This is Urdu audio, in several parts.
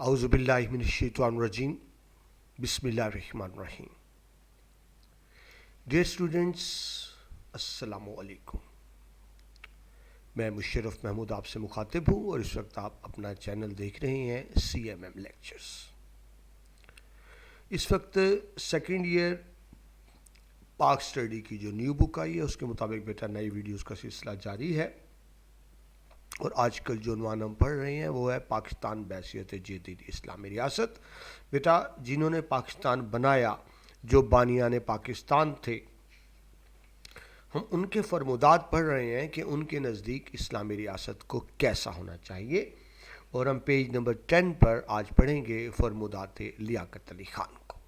اعوذ باللہ من الشیطان الرجیم بسم اللہ الرحمن الرحیم. ڈیئر اسٹوڈنٹس، السلام علیکم. میں مشرف محمود آپ سے مخاطب ہوں اور اس وقت آپ اپنا چینل دیکھ رہے ہیں CMM لیکچرز. اس وقت سیکنڈ ایئر پاک اسٹڈی کی جو نیو بک آئی ہے اس کے مطابق بیٹا نئی ویڈیوز کا سلسلہ جاری ہے، اور آج کل جو عنوان ہم پڑھ رہے ہیں وہ ہے پاکستان بحیثیت جدید اسلامی ریاست. بیٹا جنہوں نے پاکستان بنایا، جو بانیان پاکستان تھے، ہم ان کے فرمودات پڑھ رہے ہیں کہ ان کے نزدیک اسلامی ریاست کو کیسا ہونا چاہیے، اور ہم پیج نمبر 10 پر آج پڑھیں گے فرمودات لیاقت علی خان کو.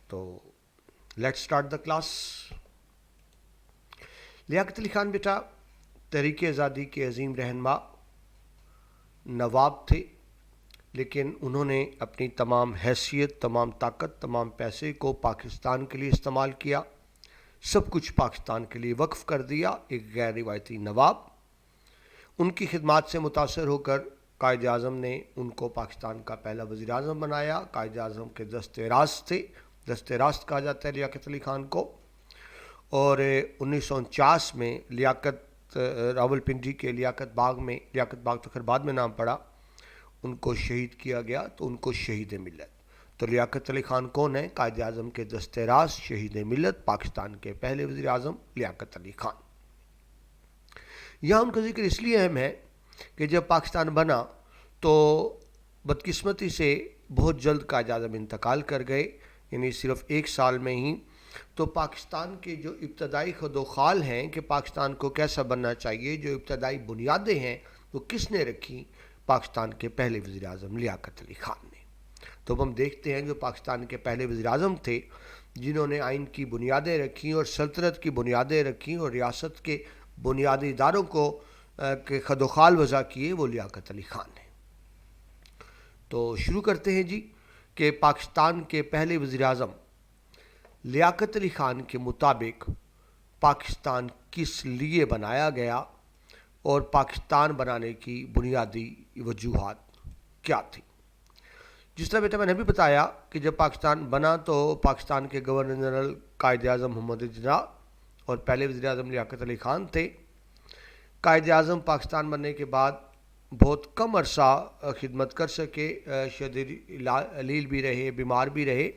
تو let's start the class. Liaquat Ali Khan بیٹا تحریک آزادی کے عظیم رہنما نواب تھے، لیکن انہوں نے اپنی تمام حیثیت، تمام طاقت، تمام پیسے کو پاکستان کے لیے استعمال کیا. سب کچھ پاکستان کے لیے وقف کر دیا. ایک غیر روایتی نواب. ان کی خدمات سے متاثر ہو کر قائد اعظم نے ان کو پاکستان کا پہلا وزیر اعظم بنایا. قائد اعظم کے دست راست تھے، دست راست کہا جاتا ہے لیاقت علی خان کو. اور 1949 میں لیاقت راولپنڈی کے لیاقت باغ تو خیر بعد میں نام پڑا، ان کو شہید کیا گیا، تو ان کو شہید ملت. تو لیاقت علی خان کون ہیں؟ قائد اعظم کے دست راست، شہید ملت، پاکستان کے پہلے وزیر اعظم لیاقت علی خان. یہاں ان کا ذکر اس لیے اہم ہے کہ جب پاکستان بنا تو بدقسمتی سے بہت جلد قائد اعظم انتقال کر گئے، یعنی صرف 1 سال میں ہی. تو پاکستان کے جو ابتدائی خد و خال ہیں کہ پاکستان کو کیسا بننا چاہیے، جو ابتدائی بنیادیں ہیں، وہ کس نے رکھی؟ پاکستان کے پہلے وزیر اعظم لیاقت علی خان نے. تو ہم دیکھتے ہیں جو پاکستان کے پہلے وزیر اعظم تھے، جنہوں نے آئین کی بنیادیں رکھیں اور سلطنت کی بنیادیں رکھیں اور ریاست کے بنیادی اداروں کو کے خد و خال وضع کیے، وہ لیاقت علی خان نے. تو شروع کرتے ہیں جی کہ پاکستان کے پہلے وزیر اعظم لیاقت علی خان کے مطابق پاکستان کس لیے بنایا گیا اور پاکستان بنانے کی بنیادی وجوہات کیا تھی. جس طرح بیٹا میں نے بھی بتایا کہ جب پاکستان بنا تو پاکستان کے گورنر جنرل قائد اعظم محمد جناح اور پہلے وزیر اعظم لیاقت علی خان تھے. قائد اعظم پاکستان بننے کے بعد بہت کم عرصہ خدمت کر سکے، شدید علیل بھی رہے، بیمار بھی رہے،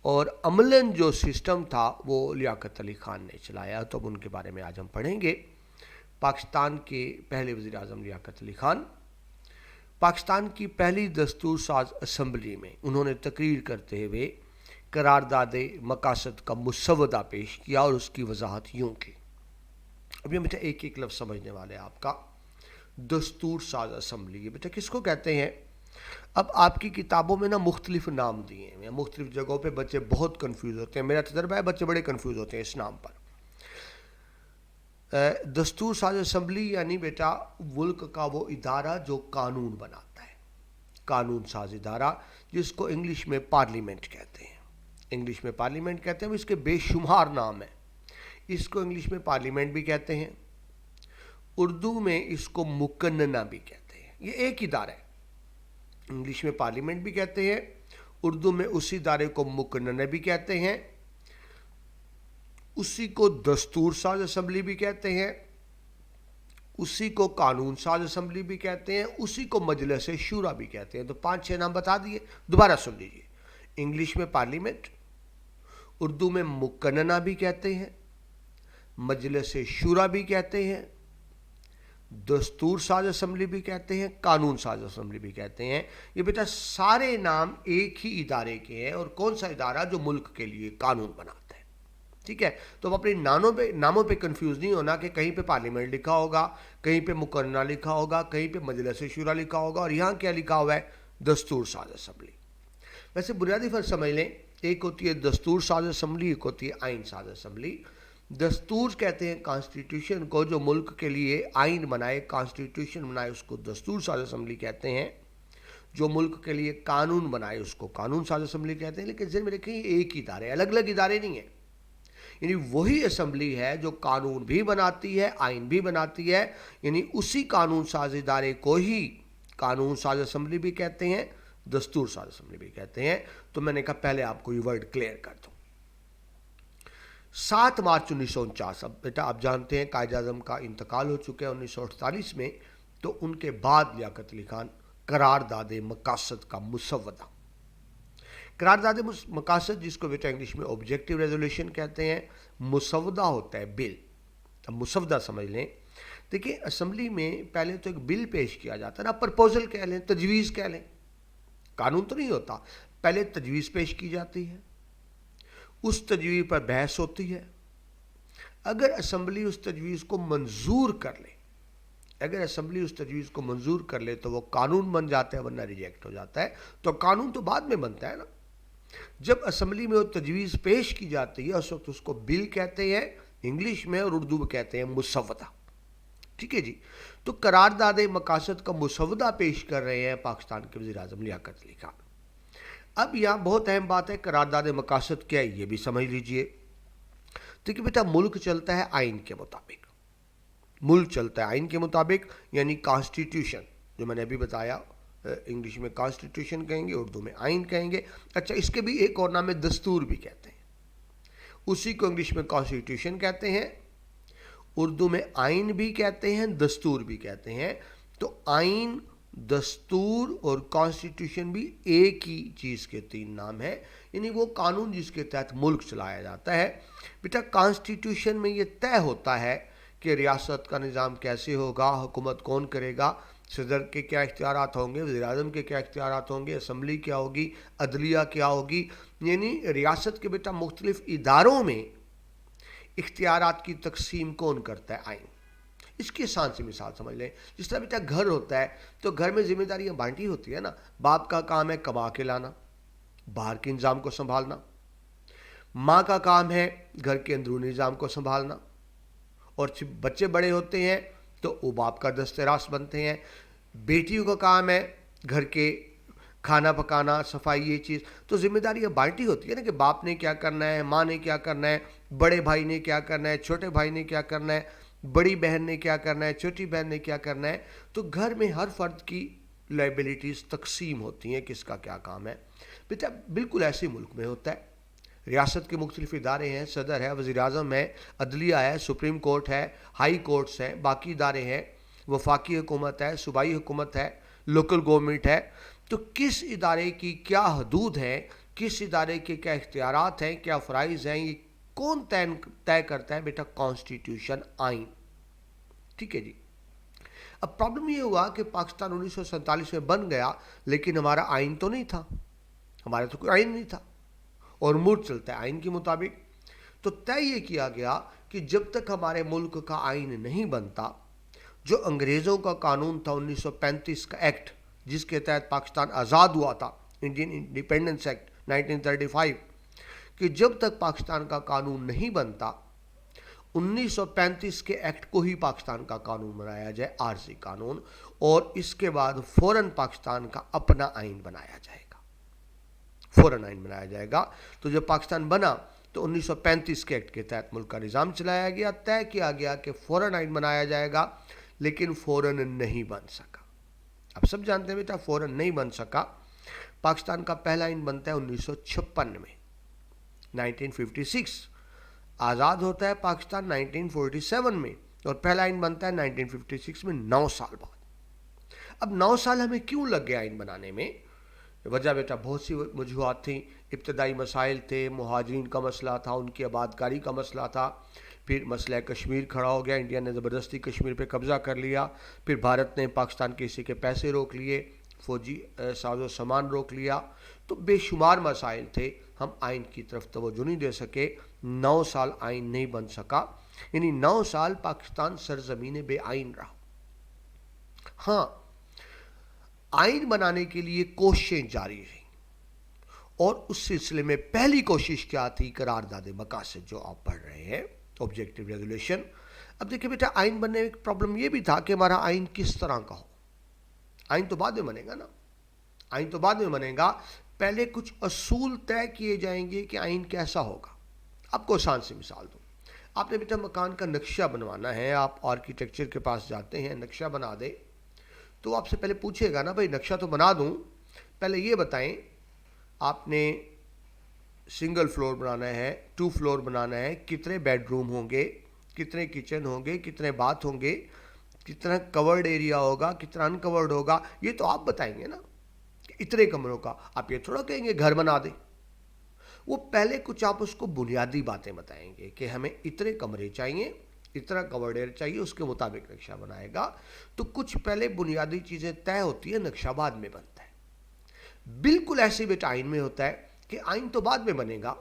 اور عملاً جو سسٹم تھا وہ لیاقت علی خان نے چلایا. تو اب ان کے بارے میں آج ہم پڑھیں گے. پاکستان کے پہلے وزیر اعظم لیاقت علی خان. پاکستان کی پہلی دستور ساز اسمبلی میں انہوں نے تقریر کرتے ہوئے قرارداد مقاصد کا مسودہ پیش کیا اور اس کی وضاحت یوں کی. اب یہ بیٹا ایک ایک لفظ سمجھنے والے آپ کا. دستور ساز اسمبلی، یہ بیٹا کس کو کہتے ہیں؟ اب آپ کی کتابوں میں نا مختلف نام دیے ہیں، مختلف جگہوں پہ بچے بہت کنفیوز ہوتے ہیں. میرا تجربہ ہے بچے بڑے کنفیوز ہوتے ہیں اس نام پر. دستور ساز اسمبلی یعنی بیٹا ملک کا وہ ادارہ جو قانون بناتا ہے، قانون ساز ادارہ، جس کو انگلش میں پارلیمنٹ کہتے ہیں. انگلش میں پارلیمنٹ کہتے ہیں. اس کے بے شمار نام ہیں. اس کو انگلش میں پارلیمنٹ بھی کہتے ہیں، اردو میں اس کو مقننہ بھی کہتے ہیں. یہ ایک ادارہ ہے. انگلش میں پارلیمنٹ بھی کہتے ہیں، اردو میں اسی ادارے کو مقننہ بھی کہتے ہیں، اسی کو دستور ساز اسمبلی بھی کہتے ہیں، اسی کو قانون ساز اسمبلی بھی کہتے ہیں، اسی کو مجلس شورا بھی کہتے ہیں. تو 5-6 نام بتا دیے، دوبارہ سن لیجیے. انگلش میں پارلیمنٹ، اردو میں مقننہ بھی کہتے ہیں، مجلس شورا بھی کہتے ہیں، دستور ساز اسمبلی بھی کہتے ہیں، قانون ساز اسمبلی بھی کہتے ہیں. یہ بیٹا سارے نام ایک ہی ادارے کے ہیں. اور کون سا ادارہ؟ جو ملک کے لیے قانون بناتا ہے. ٹھیک ہے؟ تو اب اپنے ناموں پہ کنفیوز نہیں ہونا کہ کہیں پہ پارلیمنٹ لکھا ہوگا، کہیں پہ مقننہ لکھا ہوگا، کہیں پہ مجلس شورا لکھا ہوگا، اور یہاں کیا لکھا ہوا ہے؟ دستور ساز اسمبلی. ویسے بنیادی فرق سمجھ لیں، ایک ہوتی ہے دستور ساز اسمبلی، ایک ہوتی ہے آئین ساز اسمبلی. دستور کہتے ہیں کانسٹیٹیوشن کو، جو ملک کے لیے آئین بنائے، کانسٹیٹیوشن بنائے، اس کو دستور ساز اسمبلی کہتے ہیں. جو ملک کے لیے قانون بنائے اس کو قانون ساز اسمبلی کہتے ہیں. لیکن ذہن میں رکھیں یہ ایک ہی ادارے، الگ الگ ادارے نہیں ہیں. یعنی وہی اسمبلی ہے جو قانون بھی بناتی ہے، آئین بھی بناتی ہے. یعنی اسی قانون ساز ادارے کو ہی قانون ساز اسمبلی بھی کہتے ہیں، دستور ساز اسمبلی بھی کہتے ہیں. تو میں نے کہا پہلے آپ کو یہ ورڈ کلیئر کر دوں. 7 مارچ 1949، اب بیٹا آپ جانتے ہیں قائد اعظم کا انتقال ہو چکا ہے 1948 میں، تو ان کے بعد لیاقت علی خان قرارداد مقاصد کا مسودہ. قرارداد مقاصد جس کو بیٹا انگلش میں آبجیکٹیو ریزولوشن کہتے ہیں، مسودہ ہوتا ہے بل. اب مسودہ سمجھ لیں. دیکھیں اسمبلی میں پہلے تو ایک بل پیش کیا جاتا ہے نا، پرپوزل کہہ لیں، تجویز کہہ لیں، قانون تو نہیں ہوتا. پہلے تجویز پیش کی جاتی ہے، اس تجویز پر بحث ہوتی ہے. اگر اسمبلی اس تجویز کو منظور کر لے، اگر اسمبلی اس تجویز کو منظور کر لے تو وہ قانون بن جاتا ہے، ورنہ ریجیکٹ ہو جاتا ہے. تو قانون تو بعد میں بنتا ہے نا. جب اسمبلی میں وہ تجویز پیش کی جاتی ہے اس وقت اس کو بل کہتے ہیں انگلش میں، اور اردو میں کہتے ہیں مسودہ. ٹھیک ہے جی. تو قرارداد مقاصد کا مسودہ پیش کر رہے ہیں پاکستان کے وزیر اعظم لیاقت علی خان. اب یہاں بہت اہم بات ہے، قرارداد مقاصد کیا ہے یہ بھی سمجھ لیجئے. دیکھیے بیٹا ملک چلتا ہے آئین کے مطابق. ملک چلتا ہے آئین کے مطابق، یعنی کانسٹیٹیوشن، جو میں نے ابھی بتایا انگلش میں کانسٹیٹیوشن کہیں گے، اردو میں آئین کہیں گے. اچھا اس کے بھی ایک اور نام ہے دستور بھی کہتے ہیں. اسی کو انگلش میں کانسٹیٹیوشن کہتے ہیں، اردو میں آئین بھی کہتے ہیں، دستور بھی کہتے ہیں. تو آئین، دستور اور کانسٹیٹیوشن بھی ایک ہی چیز کے 3 نام ہیں، یعنی وہ قانون جس کے تحت ملک چلایا جاتا ہے. بیٹا کانسٹیٹیوشن میں یہ طے ہوتا ہے کہ ریاست کا نظام کیسے ہوگا، حکومت کون کرے گا، صدر کے کیا اختیارات ہوں گے، وزیر اعظم کے کیا اختیارات ہوں گے، اسمبلی کیا ہوگی، عدلیہ کیا ہوگی. یعنی ریاست کے بیٹا مختلف اداروں میں اختیارات کی تقسیم کون کرتا ہے؟ آئین. اس کی آسان سی مثال سمجھ لیں، جس طرح بیٹا گھر ہوتا ہے تو گھر میں ذمہ داریاں بانٹی ہوتی ہے نا. باپ کا کام ہے کما کے لانا، باہر کے نظام کو سنبھالنا. ماں کا کام ہے گھر کے اندرونی نظام کو سنبھالنا. اور بچے بڑے ہوتے ہیں تو وہ باپ کا دست راست بنتے ہیں. بیٹیوں کا کام ہے گھر کے کھانا پکانا، صفائی، یہ چیز. تو ذمہ داریاں بانٹی ہوتی ہے نا، کہ باپ نے کیا کرنا ہے، ماں نے کیا کرنا ہے، بڑے بھائی نے کیا کرنا ہے، چھوٹے بھائی نے کیا کرنا ہے، بڑی بہن نے کیا کرنا ہے، چھوٹی بہن نے کیا کرنا ہے. تو گھر میں ہر فرد کی لائبلٹیز تقسیم ہوتی ہیں، کس کا کیا کام ہے. بیٹا بالکل ایسے ملک میں ہوتا ہے. ریاست کے مختلف ادارے ہیں، صدر ہے، وزیر اعظم ہے، عدلیہ ہے، سپریم کورٹ ہے، ہائی کورٹس ہیں، باقی ادارے ہیں، وفاقی حکومت ہے، صوبائی حکومت ہے، لوکل گورنمنٹ ہے. تو کس ادارے کی کیا حدود ہیں، کس ادارے کے کیا اختیارات ہیں، کیا فرائض ہیں، یہ کون طے کرتا ہے؟ بیٹا کانسٹیٹیوشن، آئین. ٹھیک ہے جی. اب پرابلم یہ ہوا کہ پاکستان 1947 میں بن گیا، لیکن ہمارا آئین تو نہیں تھا، ہمارا تو کوئی آئین نہیں تھا، اور ملک چلتا ہے آئین کے مطابق. تو طے یہ کیا گیا کہ جب تک ہمارے ملک کا آئین نہیں بنتا، جو انگریزوں کا قانون تھا 1935 کا ایکٹ، جس کے تحت پاکستان آزاد ہوا تھا، انڈین انڈیپینڈنس ایکٹ 1935، کہ جب تک پاکستان کا قانون نہیں بنتا 1935 کے ایکٹ کو ہی پاکستان کا قانون بنایا جائے، عارضی قانون، اور اس کے بعد فوراً پاکستان کا اپنا آئین بنایا جائے گا، فوراً آئین بنایا جائے گا. تو جب پاکستان بنا تو 1935 کے ایکٹ کے تحت ملک کا نظام چلایا گیا، طے کیا گیا کہ فوراً آئین بنایا جائے گا، لیکن فوراً نہیں بن سکا. اب سب جانتے ہیں بیٹا فوراً نہیں بن سکا. پاکستان کا پہلا آئین بنتا ہے 1956 میں، 1956. آزاد ہوتا ہے پاکستان 1947 میں، اور پہلا آئین بنتا ہے 1956 میں، 9 سال بعد. اب 9 سال ہمیں کیوں لگ گئے آئین بنانے میں؟ وجہ بیٹا بہت سی وجوہات تھیں. ابتدائی مسائل تھے، مہاجرین کا مسئلہ تھا، ان کی آبادکاری کا مسئلہ تھا، پھر مسئلہ کشمیر کھڑا ہو گیا، انڈیا نے زبردستی کشمیر پہ قبضہ کر لیا، پھر بھارت نے پاکستان کے حصے کے پیسے روک لیے، فوجی ساز و سامان روک لیا. تو بے شمار مسائل تھے، ہم آئین کی طرف توجہ نہیں دے سکے. 9 سال آئین نہیں بن سکا، یعنی 9 سال پاکستان سرزمین بے آئین رہا. ہاں آئین بنانے کے لیے کوششیں جاری رہیں، اور اس سلسلے میں پہلی کوشش کیا تھی؟ قرارداد مقاصد جو آپ پڑھ رہے ہیں، آبجیکٹیو ریزولوشن. اب دیکھیں بیٹا آئین بننے میں ایک پرابلم یہ بھی تھا کہ ہمارا آئین کس طرح کا ہو. آئین تو بعد میں بنے گا نا، آئین تو بعد میں بنے گا. پہلے کچھ اصول طے کیے جائیں گے کہ آئین کیسا ہوگا. آپ کو آسان سی مثال دوں. آپ نے بیٹا مکان کا نقشہ بنوانا ہے، آپ آرکیٹیکچر کے پاس جاتے ہیں، نقشہ بنا دے. تو آپ سے پہلے پوچھے گا نا بھائی نقشہ تو بنا دوں، پہلے یہ بتائیں آپ نے سنگل فلور بنانا ہے، 2 فلور بنانا ہے، کتنے بیڈ روم ہوں گے، کتنے کچن ہوں گے، کتنے باتھ ہوں گے، کتنا کورڈ ایریا ہوگا، کتنا انکورڈ ہوگا، یہ تو آپ بتائیں گے نا کہ اتنے کمروں کا. آپ یہ تھوڑا کہیں گے گھر بنا دیں. وہ پہلے کچھ آپ اس کو بنیادی باتیں بتائیں گے کہ ہمیں اتنے کمرے چاہیے، اتنا کورڈ ایریا چاہیے، اس کے مطابق نقشہ بنائے گا. تو کچھ پہلے بنیادی چیزیں طے ہوتی ہیں، نقشہ بعد میں بنتا ہے. بالکل ایسے بیٹا آئین میں ہوتا ہے کہ آئین تو بعد میں بنے گا،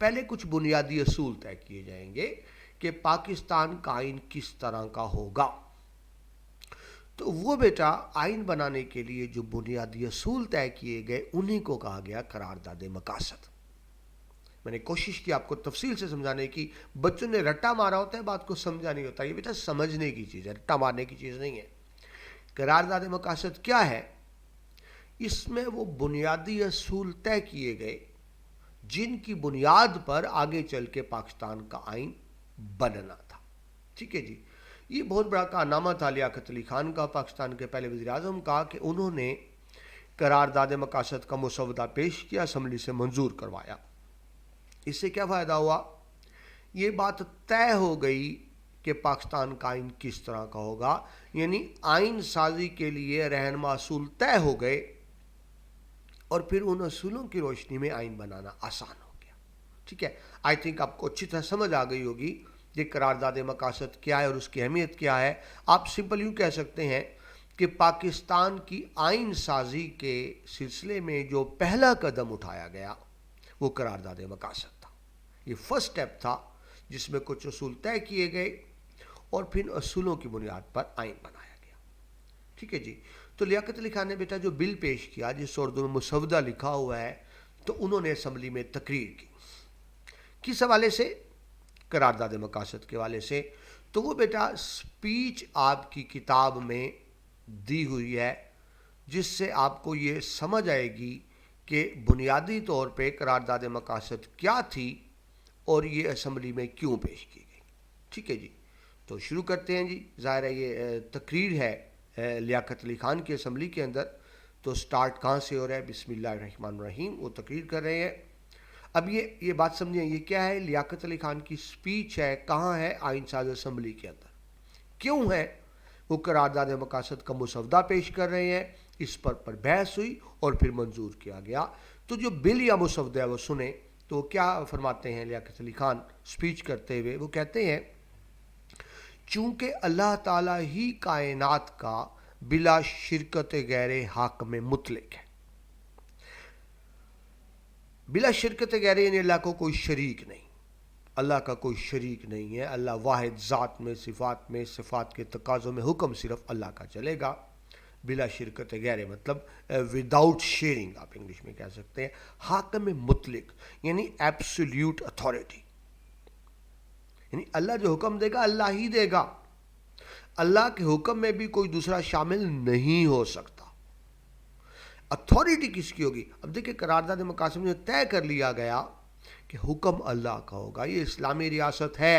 پہلے کچھ بنیادی اصول طے کیے جائیں گے کہ پاکستان کا آئین کس طرح کا ہوگا. تو وہ بیٹا آئین بنانے کے لیے جو بنیادی اصول طے کیے گئے انہیں کو کہا گیا قرارداد مقاصد. میں نے کوشش کی آپ کو تفصیل سے سمجھانے کی. بچوں نے رٹا مارا ہوتا ہے، بات کو سمجھا نہیں ہوتا. یہ بیٹا سمجھنے کی چیز ہے، رٹا مارنے کی چیز نہیں ہے. قرارداد مقاصد کیا ہے؟ اس میں وہ بنیادی اصول طے کیے گئے جن کی بنیاد پر آگے چل کے پاکستان کا آئین بننا تھا. ٹھیک ہے جی. یہ بہت بڑا کارنامہ تھا لیاقت علی خان کا، پاکستان کے پہلے وزیر اعظم کا، کہ انہوں نے قرارداد مقاصد کا مسودہ پیش کیا، اسمبلی سے منظور کروایا. اس سے کیا فائدہ ہوا؟ یہ بات طے ہو گئی کہ پاکستان کا آئین کس طرح کا ہوگا، یعنی آئین سازی کے لیے رہنما اصول طے ہو گئے، اور پھر ان اصولوں کی روشنی میں آئین بنانا آسان ہو گیا. ٹھیک ہے. آئی تھنک آپ کو اچھی طرح سمجھ آ گئی ہوگی کہ قرارداد مقاصد کیا ہے اور اس کی اہمیت کیا ہے. آپ سمپل یوں کہہ سکتے ہیں کہ پاکستان کی آئین سازی کے سلسلے میں جو پہلا قدم اٹھایا گیا وہ قرارداد مقاصد تھا. یہ فرسٹ سٹیپ تھا جس میں کچھ اصول طے کیے گئے اور پھر اصولوں کی بنیاد پر آئین بنایا گیا. ٹھیک ہے جی. تو لیاقت علی خان نے بیٹا جو بل پیش کیا، جس اردو میں مسودہ لکھا ہوا ہے، تو انہوں نے اسمبلی میں تقریر کی. کس حوالے سے؟ قرارداد مقاصد کے حوالے سے. تو وہ بیٹا سپیچ آپ کی کتاب میں دی ہوئی ہے، جس سے آپ کو یہ سمجھ آئے گی کہ بنیادی طور پہ قرارداد مقاصد کیا تھی اور یہ اسمبلی میں کیوں پیش کی گئی. ٹھیک ہے جی. تو شروع کرتے ہیں جی. ظاہر ہے یہ تقریر ہے لیاقت علی خان کی اسمبلی کے اندر. تو سٹارٹ کہاں سے ہو رہا ہے؟ بسم اللہ الرحمن الرحیم. وہ تقریر کر رہے ہیں. اب یہ بات سمجھیں، یہ کیا ہے؟ لیاقت علی خان کی سپیچ ہے. کہاں ہے؟ آئین ساز اسمبلی کے اندر. کیوں ہے؟ وہ قرارداد مقاصد کا مسودہ پیش کر رہے ہیں، اس پر بحث ہوئی اور پھر منظور کیا گیا. تو جو بل یا مسودہ ہے وہ سنیں تو کیا فرماتے ہیں لیاقت علی خان سپیچ کرتے ہوئے؟ وہ کہتے ہیں چونکہ اللہ تعالیٰ ہی کائنات کا بلا شرکت غیر حاکم مطلق ہے. بلا شرکت غیر یعنی اللہ کو کوئی شریک نہیں، اللہ کا کوئی شریک نہیں ہے. اللہ واحد ذات میں، صفات کے تقاضوں میں حکم صرف اللہ کا چلے گا. بلا شرکت غیر مطلب وداؤٹ شیئرنگ آپ انگلش میں کہہ سکتے ہیں. حاکم مطلق یعنی ایبسلیوٹ اتھارٹی، یعنی اللہ جو حکم دے گا اللہ ہی دے گا. اللہ کے حکم میں بھی کوئی دوسرا شامل نہیں ہو سکتا. اتھارٹی کس کی ہوگی؟ اب دیکھیں قرارداد مقاصد میں طے کر لیا گیا کہ حکم اللہ کا ہوگا. یہ اسلامی ریاست ہے،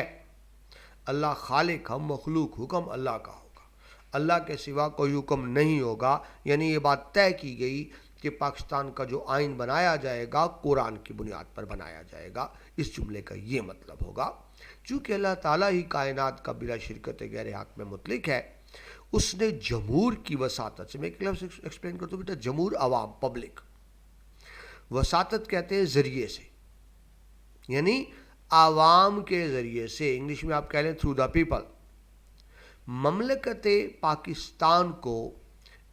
اللہ خالق، ہم مخلوق، حکم اللہ کا ہوگا، اللہ کے سوا کوئی حکم نہیں ہوگا. یعنی یہ بات طے کی گئی کہ پاکستان کا جو آئین بنایا جائے گا قرآن کی بنیاد پر بنایا جائے گا. اس جملے کا یہ مطلب ہوگا. چونکہ اللہ تعالیٰ ہی کائنات کا بلا شرکت غیر حق میں مطلق ہے، اس نے جمہور کی وساطت سے، میں ایک لفظ ایکسپلین کرتا ہوں بیٹا، جمہور عوام، پبلک، وساطت کہتے ہیں ذریعے سے، یعنی عوام کے ذریعے سے، انگلش میں آپ کہہ لیں تھرو دا پیپل، مملکت پاکستان کو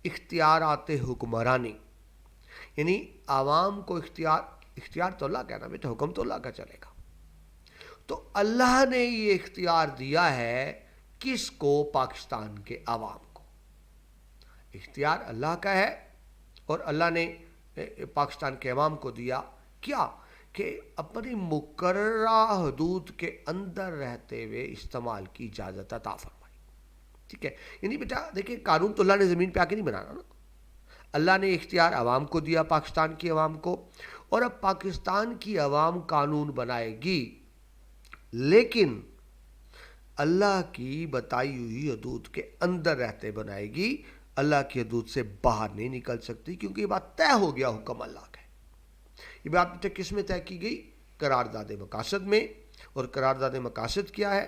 اختیارات حکمرانی، یعنی عوام کو اختیار تو اللہ کہنا بیٹا، حکم تو اللہ کا چلے گا. تو اللہ نے یہ اختیار دیا ہے کس کو؟ پاکستان کے عوام کو. اختیار اللہ کا ہے اور اللہ نے پاکستان کے عوام کو دیا. کیا؟ کہ اپنی مقررہ حدود کے اندر رہتے ہوئے استعمال کی اجازت عطا فرمائی. ٹھیک ہے. یعنی بیٹا دیکھیں قانون تو اللہ نے زمین پہ آ کے نہیں بنانا نا، اللہ نے اختیار عوام کو دیا، پاکستان کی عوام کو. اور اب پاکستان کی عوام قانون بنائے گی، لیکن اللہ کی بتائی ہوئی حدود کے اندر رہتے بنائے گی. اللہ کی حدود سے باہر نہیں نکل سکتی، کیونکہ یہ بات طے ہو گیا، حکم اللہ کا ہے۔ یہ بات کس میں طے کی گئی؟ قرارداد مقاصد میں۔ اور قرارداد مقاصد کیا ہے؟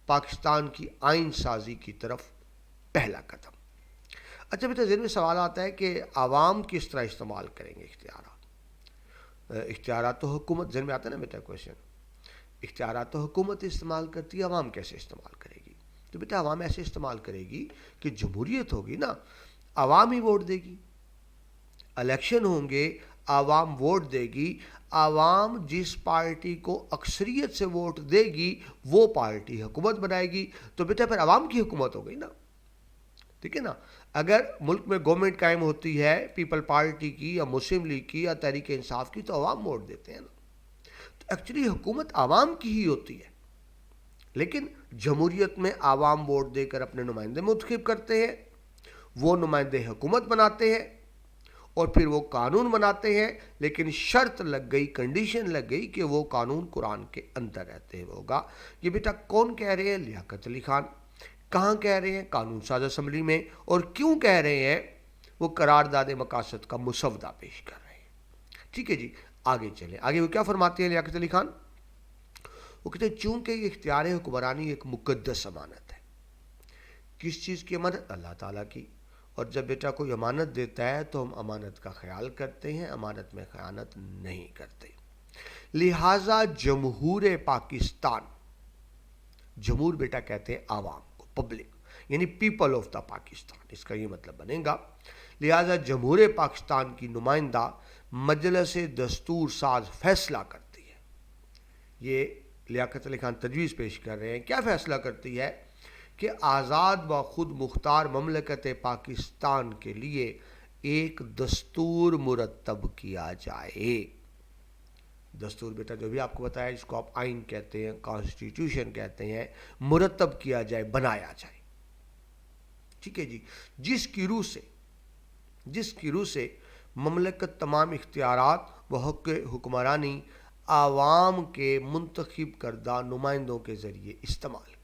پاکستان کی آئین سازی کی طرف پہلا قدم۔ اچھا بیٹا، ذہن میں سوال آتا ہے کہ عوام کس طرح استعمال کریں گے اختیارات تو حکومت، ذہن میں آتا ہے نا بیٹا کویشچن، اختیارات تو حکومت استعمال کرتی ہے، عوام کیسے استعمال کرے گی؟ تو بیٹا عوام ایسے استعمال کرے گی کہ جمہوریت ہوگی نا، عوام ہی ووٹ دے گی، الیکشن ہوں گے، عوام ووٹ دے گی، عوام جس پارٹی کو اکثریت سے ووٹ دے گی وہ پارٹی حکومت بنائے گی، تو بیٹا پھر عوام کی حکومت ہو گئی نا، ٹھیک ہے نا۔ اگر ملک میں گورنمنٹ قائم ہوتی ہے پیپل پارٹی کی یا مسلم لیگ کی یا تحریک انصاف کی، تو عوام ووٹ دیتے ہیں نا، تو ایکچولی حکومت عوام کی ہی ہوتی ہے، لیکن جمہوریت میں عوام ووٹ دے کر اپنے نمائندے منتخب کرتے ہیں، وہ نمائندے حکومت بناتے ہیں اور پھر وہ قانون بناتے ہیں، لیکن شرط لگ گئی، کنڈیشن لگ گئی کہ وہ قانون قرآن کے اندر رہتے ہوگا۔ یہ بیٹا کون کہہ رہے ہیں؟ لیاقت علی خان۔ کہاں کہہ رہے ہیں؟ قانون ساز اسمبلی میں۔ اور کیوں کہہ رہے ہیں؟ وہ قرارداد مقاصد کا مسودہ پیش کر رہے ہیں۔ ٹھیک ہے جی، آگے چلیں۔ آگے وہ کیا فرماتے ہیں لیاقت علی خان؟ وہ کہتے ہیں چونکہ یہ اختیار حکمرانی ایک مقدس امانت ہے۔ کس چیز کی امانت؟ اللہ تعالیٰ کی۔ اور جب بیٹا کوئی امانت دیتا ہے تو ہم امانت کا خیال کرتے ہیں، امانت میں خیانت نہیں کرتے۔ لہٰذا جمہور پاکستان، جمہور بیٹا کہتے ہیں عوام کو، پبلک، یعنی پیپل آف دا پاکستان، اس کا یہ مطلب بنے گا۔ لہٰذا جمہور پاکستان کی نمائندہ مجلس دستور ساز فیصلہ کرتی ہے۔ یہ لیاقت علی خان تجویز پیش کر رہے ہیں، کیا فیصلہ کرتی ہے؟ کہ آزاد و خود مختار مملکت پاکستان کے لیے ایک دستور مرتب کیا جائے۔ دستور بیٹا جو بھی آپ کو بتایا، اس کو آپ آئین کہتے ہیں، کانسٹیٹیوشن کہتے ہیں، مرتب کیا جائے، بنایا جائے۔ ٹھیک ہے جی، جس کی روح سے مملکت تمام اختیارات و حق حکمرانی عوام کے منتخب کردہ نمائندوں کے ذریعے استعمال کرے۔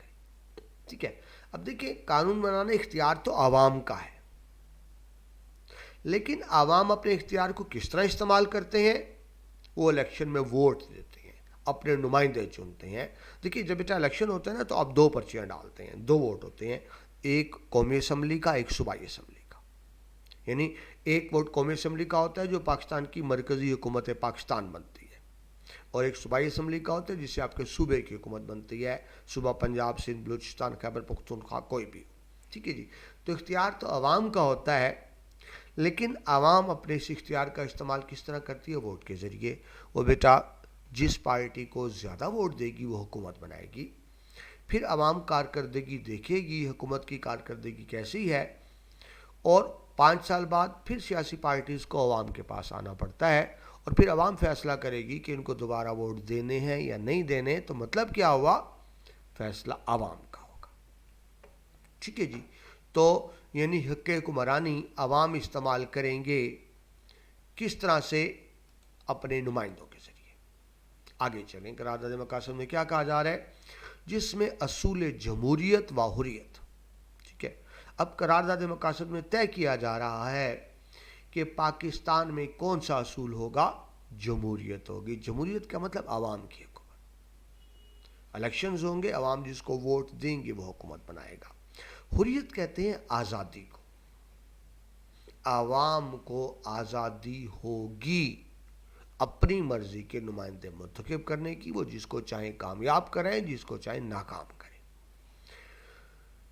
ٹھیک ہے، اب دیکھیں، قانون بنانے اختیار تو عوام کا ہے، لیکن عوام اپنے اختیار کو کس طرح استعمال کرتے ہیں؟ وہ الیکشن میں ووٹ دیتے ہیں، اپنے نمائندے چنتے ہیں۔ دیکھیے جب بیٹا الیکشن ہوتا ہے نا، تو آپ دو پرچیاں ڈالتے ہیں، دو ووٹ ہوتے ہیں، ایک قومی اسمبلی کا، ایک صوبائی اسمبلی کا۔ یعنی ایک ووٹ قومی اسمبلی کا ہوتا ہے جو پاکستان کی مرکزی حکومت پاکستان بنتی ہے، اور ایک صوبائی اسمبلی کا ہوتا ہے جس سے آپ کے صوبے کی حکومت بنتی ہے، صوبہ پنجاب، سندھ، بلوچستان، خیبر پختونخوا، کوئی بھی ہو۔ ٹھیک ہے جی، تو اختیار تو عوام کا ہوتا ہے، لیکن عوام اپنے اس اختیار کا استعمال کس طرح کرتی ہے؟ ووٹ کے ذریعے۔ وہ بیٹا جس پارٹی کو زیادہ ووٹ دے گی وہ حکومت بنائے گی، پھر عوام کارکردگی دیکھے گی، حکومت کی کارکردگی کیسی ہے، اور 5 سال بعد پھر سیاسی پارٹیز کو عوام کے پاس آنا پڑتا ہے، اور پھر عوام فیصلہ کرے گی کہ ان کو دوبارہ ووٹ دینے ہیں یا نہیں دینے۔ تو مطلب کیا ہوا؟ فیصلہ عوام کا ہوگا۔ ٹھیک ہے جی، تو یعنی حق حکمرانی عوام استعمال کریں گے کس طرح سے؟ اپنے نمائندوں کے ذریعے۔ آگے چلیں، قرارداد مقاصد میں کیا کہا جا رہا ہے؟ جس میں اصول جمہوریت و حریت۔ ٹھیک ہے، اب قرارداد مقاصد میں طے کیا جا رہا ہے کہ پاکستان میں کون سا اصول ہوگا؟ جمہوریت ہوگی۔ جمہوریت کا مطلب عوام کی حکومت، الیکشنز ہوں گے، عوام جس کو ووٹ دیں گے وہ حکومت بنائے گا۔ حریت کہتے ہیں آزادی کو، عوام کو آزادی ہوگی اپنی مرضی کے نمائندے منتخب کرنے کی، وہ جس کو چاہیں کامیاب کریں، جس کو چاہیں ناکام کریں۔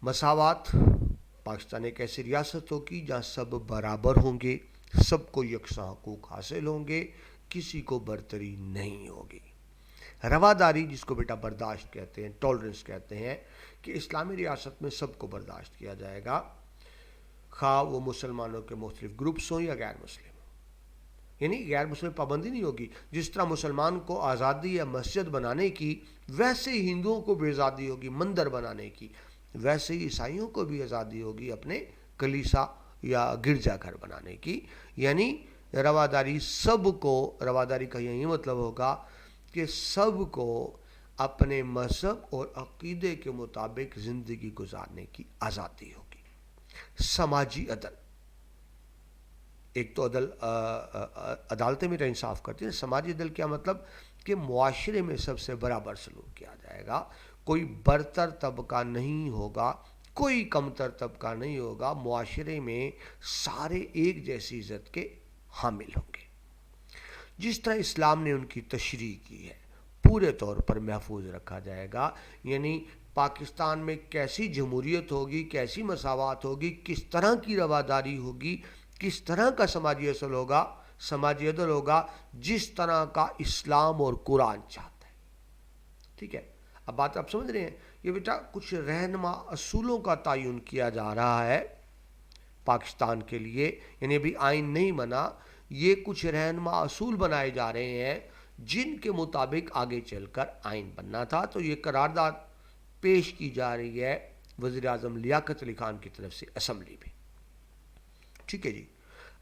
مساوات، پاکستان ایک ایسی ریاست ہوگی جہاں سب برابر ہوں گے، سب کو یکساں حقوق حاصل ہوں گے، کسی کو برتری نہیں ہوگی۔ رواداری، جس کو بیٹا برداشت کہتے ہیں، ٹالرنس کہتے ہیں، کہ اسلامی ریاست میں سب کو برداشت کیا جائے گا، خواہ وہ مسلمانوں کے مختلف گروپس ہوں یا غیر مسلم ہوں۔ یعنی غیر مسلم پابندی نہیں ہوگی، جس طرح مسلمان کو آزادی ہے مسجد بنانے کی، ویسے ہی ہندوؤں کو بھی آزادی ہوگی مندر بنانے کی، ویسے ہی عیسائیوں کو بھی آزادی ہوگی اپنے کلیسا یا گرجا گھر بنانے کی۔ یعنی رواداری سب کو، رواداری کا یہی مطلب ہوگا کہ سب کو اپنے مذہب اور عقیدے کے مطابق زندگی گزارنے کی آزادی ہوگی۔ سماجی عدل، ایک تو عدالتیں میرا انصاف کرتی ہیں، سماجی عدل کیا مطلب کہ معاشرے میں سب سے برابر سلوک کیا جائے گا، کوئی برتر طبقہ نہیں ہوگا، کوئی کمتر طبقہ نہیں ہوگا، معاشرے میں سارے ایک جیسی عزت کے حامل ہوں گے، جس طرح اسلام نے ان کی تشریح کی ہے پورے طور پر محفوظ رکھا جائے گا۔ یعنی پاکستان میں کیسی جمہوریت ہوگی، کیسی مساوات ہوگی، کس طرح کی رواداری ہوگی، کس طرح کا سماجی اصل ہوگا، سماجی عدل ہوگا، جس طرح کا اسلام اور قرآن چاہتا ہے۔ ٹھیک ہے، اب بات آپ سمجھ رہے ہیں، یہ بیٹا کچھ رہنما اصولوں کا تعین کیا جا رہا ہے پاکستان کے لیے، یعنی ابھی آئین نہیں بنا، یہ کچھ رہنما اصول بنائے جا رہے ہیں جن کے مطابق آگے چل کر آئین بننا تھا۔ تو یہ قرارداد پیش کی جا رہی ہے وزیر اعظم لیاقت علی خان کی طرف سے اسمبلی میں۔ ٹھیک ہے جی،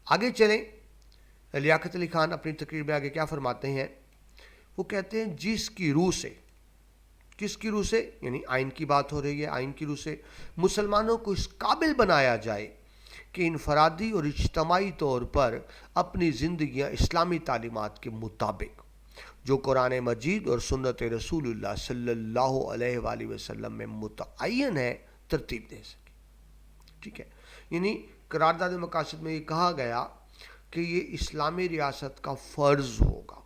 آگے چلیں۔ لیاقت علی خان اپنی تقریر میں آگے کیا فرماتے ہیں؟ وہ کہتے ہیں جس کی روح سے، کس کی روح سے؟ یعنی آئین کی بات ہو رہی ہے، آئین کی روح سے مسلمانوں کو اس قابل بنایا جائے کہ انفرادی اور اجتماعی طور پر اپنی زندگیاں اسلامی تعلیمات کے مطابق جو قرآن مجید اور سنت رسول اللہ صلی اللہ علیہ وآلہ وسلم میں متعین ہے ترتیب دے سکے۔ ٹھیک ہے، یعنی قرارداد مقاصد میں یہ کہا گیا کہ یہ اسلامی ریاست کا فرض ہوگا،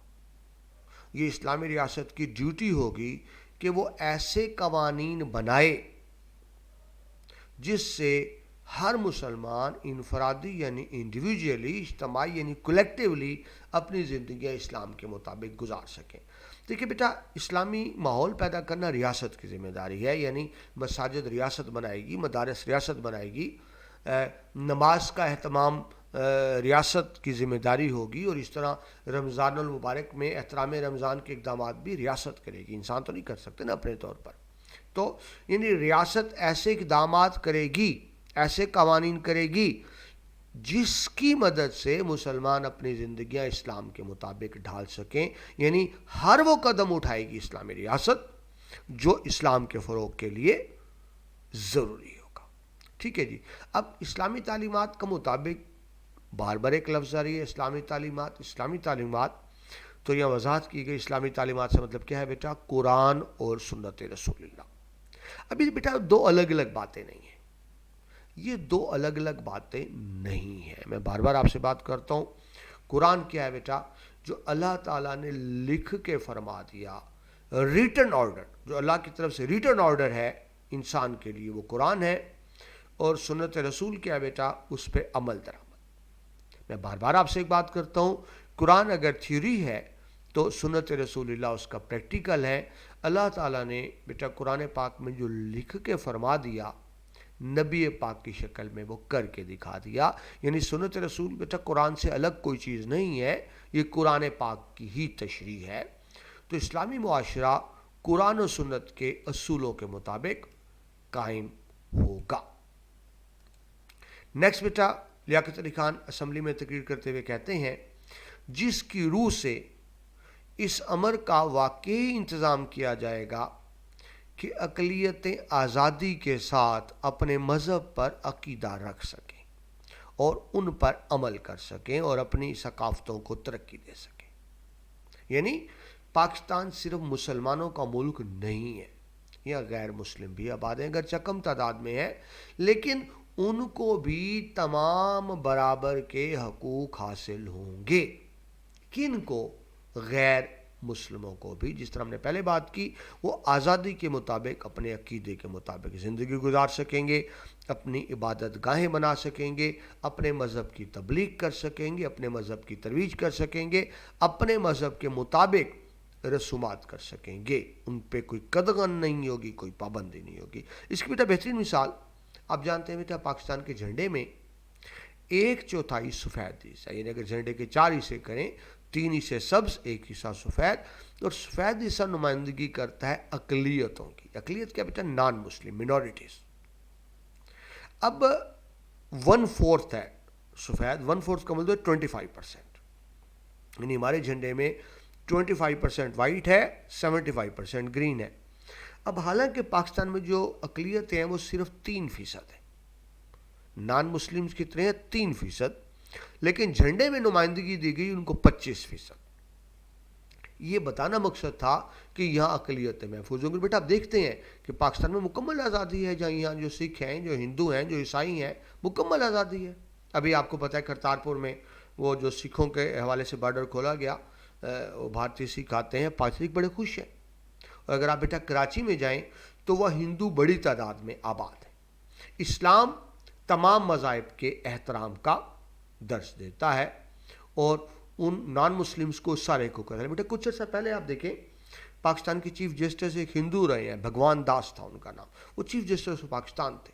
یہ اسلامی ریاست کی ڈیوٹی ہوگی کہ وہ ایسے قوانین بنائے جس سے ہر مسلمان انفرادی یعنی انڈیویجولی، اجتماعی یعنی کولیکٹیولی اپنی زندگیاں اسلام کے مطابق گزار سکیں۔ دیکھیں بیٹا، اسلامی ماحول پیدا کرنا ریاست کی ذمہ داری ہے، یعنی مساجد ریاست بنائے گی، مدارس ریاست بنائے گی، نماز کا اہتمام ریاست کی ذمہ داری ہوگی، اور اس طرح رمضان المبارک میں احترام رمضان کے اقدامات بھی ریاست کرے گی، انسان تو نہیں کر سکتے نا اپنے طور پر۔ تو یعنی ریاست ایسے اقدامات کرے گی، ایسے قوانین کرے گی جس کی مدد سے مسلمان اپنی زندگیاں اسلام کے مطابق ڈھال سکیں، یعنی ہر وہ قدم اٹھائے گی اسلامی ریاست جو اسلام کے فروغ کے لیے ضروری ہوگا۔ ٹھیک ہے جی، اب اسلامی تعلیمات کا مطابق بار بار ایک لفظ آ رہی ہے، اسلامی تعلیمات، اسلامی تعلیمات، تو یہ وضاحت کی گئی اسلامی تعلیمات سے مطلب کیا ہے بیٹا؟ قرآن اور سنت رسول اللہ۔ ابھی بیٹا دو الگ الگ باتیں نہیں ہیں، یہ دو الگ الگ باتیں نہیں ہیں، میں بار بار آپ سے بات کرتا ہوں۔ قرآن کیا ہے بیٹا؟ جو اللہ تعالیٰ نے لکھ کے فرما دیا، ریٹن آرڈر، جو اللہ کی طرف سے ریٹن آرڈر ہے انسان کے لیے، وہ قرآن ہے۔ اور سنت رسول کیا ہے بیٹا؟ اس پہ عمل درآمد۔ میں بار بار آپ سے ایک بات کرتا ہوں، قرآن اگر تھیوری ہے تو سنت رسول اللہ اس کا پریکٹیکل ہے۔ اللہ تعالیٰ نے بیٹا قرآن پاک میں جو لکھ کے فرما دیا، نبی پاک کی شکل میں وہ کر کے دکھا دیا، یعنی سنت رسول بیٹا قرآن سے الگ کوئی چیز نہیں ہے، یہ قرآن پاک کی ہی تشریح ہے۔ تو اسلامی معاشرہ قرآن و سنت کے اصولوں کے مطابق قائم ہوگا۔ نیکسٹ بیٹا، لیاقت علی خان اسمبلی میں تقریر کرتے ہوئے کہتے ہیں جس کی روح سے اس امر کا واقعی انتظام کیا جائے گا کہ اقلیتیں آزادی کے ساتھ اپنے مذہب پر عقیدہ رکھ سکیں اور ان پر عمل کر سکیں اور اپنی ثقافتوں کو ترقی دے سکیں۔ یعنی پاکستان صرف مسلمانوں کا ملک نہیں ہے، یا غیر مسلم بھی آباد ہیں، اگرچہ کم تعداد میں ہے، لیکن ان کو بھی تمام برابر کے حقوق حاصل ہوں گے۔ کن کو؟ غیر مسلموں کو بھی، جس طرح ہم نے پہلے بات کی، وہ آزادی کے مطابق اپنے عقیدے کے مطابق زندگی گزار سکیں گے، اپنی عبادت گاہیں بنا سکیں گے، اپنے مذہب کی تبلیغ کر سکیں گے، اپنے مذہب کی ترویج کر سکیں گے، اپنے مذہب کے مطابق رسومات کر سکیں گے، ان پہ کوئی قدغن نہیں ہوگی، کوئی پابندی نہیں ہوگی۔ اس کی بیٹا بہترین مثال آپ جانتے ہیں بیٹا، پاکستان کے جھنڈے میں 1/4 سفید حصہ، یعنی اگر جھنڈے کے 4 حصے کریں، 3 حصے سبز، 1 حصہ سفید، اور سفید حصہ نمائندگی کرتا ہے اقلیتوں کی۔ اقلیت کیا بیٹا؟ نان مسلم، منورٹیز۔ اب 1/4 ہے سفید، 1/4 کا مطلب 25%، یعنی ہمارے جھنڈے میں 25% وائٹ ہے، 75% گرین ہے۔ اب حالانکہ پاکستان میں جو اقلیتیں ہیں وہ صرف 3% ہیں، نان مسلمز کتنے ہیں؟ 3%. لیکن جھنڈے میں نمائندگی دی گئی ان کو 25%. یہ بتانا مقصد تھا کہ یہاں اقلیتیں محفوظ ہوں گی. بیٹا آپ دیکھتے ہیں کہ پاکستان میں مکمل آزادی ہے, جہاں یہاں جو سکھ ہیں, جو ہندو ہیں, جو عیسائی ہیں, مکمل آزادی ہے. ابھی آپ کو پتہ ہے کرتارپور میں وہ جو سکھوں کے حوالے سے بارڈر کھولا گیا, وہ بھارتی سکھ آتے ہیں, پاکستانی بڑے خوش ہیں. اور اگر آپ بیٹا کراچی میں جائیں تو وہ ہندو بڑی تعداد میں آباد ہے. اسلام تمام مذاہب کے احترام کا درس دیتا ہے اور ان نان مسلمز کو سارے کو کرتا ہے. بیٹا کچھ عرصہ پہلے آپ دیکھیں پاکستان کے چیف جسٹس ایک ہندو رہے ہیں, بھگوان داس تھا ان کا نام. وہ چیف جسٹس پاکستان تھے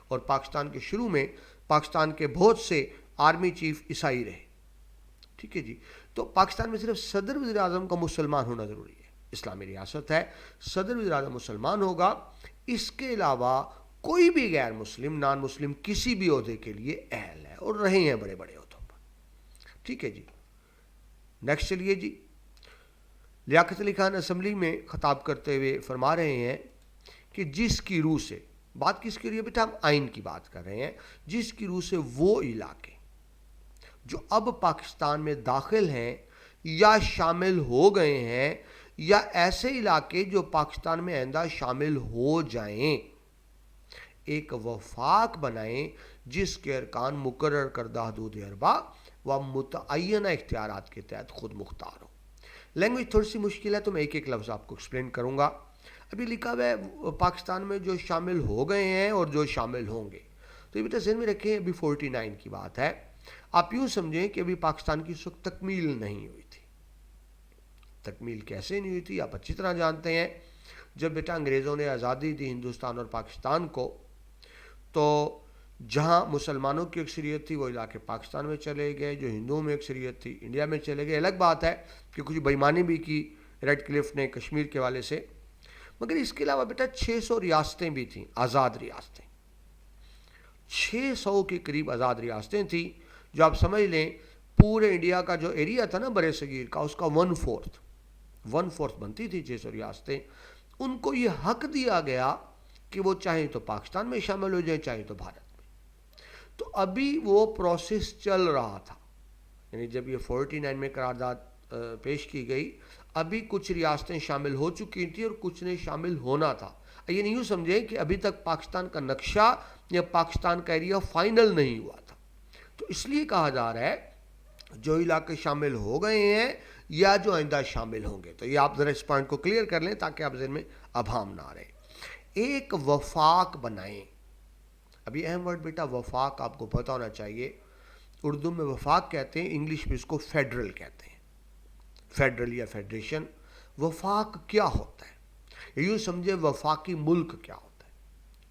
اور پاکستان کے شروع میں پاکستان کے بہت سے آرمی چیف عیسائی رہے. ٹھیک ہے جی. تو پاکستان میں صرف صدر وزیر اعظم کا مسلمان ہونا ضروری ہے. اسلامی ریاست ہے, صدر وزیر اعظم مسلمان ہوگا. اس کے علاوہ کوئی بھی غیر مسلم, نان مسلم کسی بھی عہدے کے لیے اہل ہے اور رہے ہیں بڑے بڑے عہدوں پر. ٹھیک ہے جی. نیکسٹ چلیے جی. لیاقت علی خان اسمبلی میں خطاب کرتے ہوئے فرما رہے ہیں کہ جس کی روح سے, بات کس کے لیے بیٹا, ہم آئین کی بات کر رہے ہیں, جس کی روح سے وہ علاقے جو اب پاکستان میں داخل ہیں یا شامل ہو گئے ہیں یا ایسے علاقے جو پاکستان میں آئندہ شامل ہو جائیں, ایک وفاق بنائیں جس کے ارکان مقرر کردہ حدود اربع و متعینہ اختیارات کے تحت خود مختار ہو. لینگویج تھوڑی سی مشکل ہے تو میں ایک ایک لفظ آپ کو ایکسپلین کروں گا. ابھی لکھا ہوا ہے پاکستان میں جو شامل ہو گئے ہیں اور جو شامل ہوں گے. تو یہ بیٹا ذہن میں رکھیں ابھی 49 کی بات ہے. آپ یوں سمجھیں کہ ابھی پاکستان کی اس وقت تکمیل نہیں ہوئی تھی. تکمیل کیسے نہیں ہوئی تھی آپ اچھی طرح جانتے ہیں. جب بیٹا انگریزوں نے آزادی دی ہندوستان اور پاکستان کو, تو جہاں مسلمانوں کی اکثریت تھی وہ علاقے پاکستان میں چلے گئے, جو ہندوؤں میں اکثریت تھی انڈیا میں چلے گئے. الگ بات ہے کہ کچھ بےایمانی بھی کی ریڈ کلف نے کشمیر کے والے سے, مگر اس کے علاوہ بیٹا 600 ریاستیں بھی تھیں, آزاد ریاستیں. 600 کے قریب آزاد ریاستیں تھیں, جو آپ سمجھ لیں پورے انڈیا کا جو ایریا تھا نا برے صغیر کا, اس کا 1/4 بنتی تھی 600 ریاستیں. ان کو یہ حق دیا گیا کہ وہ چاہیں تو پاکستان میں شامل ہو جائیں, چاہیں تو بھارت میں. تو ابھی وہ پروسیس چل رہا تھا, یعنی جب یہ 49 میں قرارداد پیش کی گئی, ابھی کچھ ریاستیں شامل ہو چکی تھیں اور کچھ نے شامل ہونا تھا. یہ نہیں یوں سمجھیں کہ ابھی تک پاکستان کا نقشہ یا پاکستان کا ایریا فائنل نہیں ہوا تھا. تو اس لیے کہا جا رہا ہے جو علاقے شامل ہو گئے ہیں یا جو آئندہ شامل ہوں گے. تو یہ آپ ذرا اس پوائنٹ کو کلیئر کر لیں تاکہ آپ ذہن میں ابہام نہ رہے. ایک وفاق بنائیں. ابھی اہم ورڈ بیٹا وفاق آپ کو پتہ ہونا چاہیے. اردو میں وفاق کہتے ہیں, انگلش میں اس کو فیڈرل کہتے ہیں, فیڈرل یا فیڈریشن. وفاق کیا ہوتا ہے؟ یوں سمجھے وفاقی ملک کیا ہوتا ہے.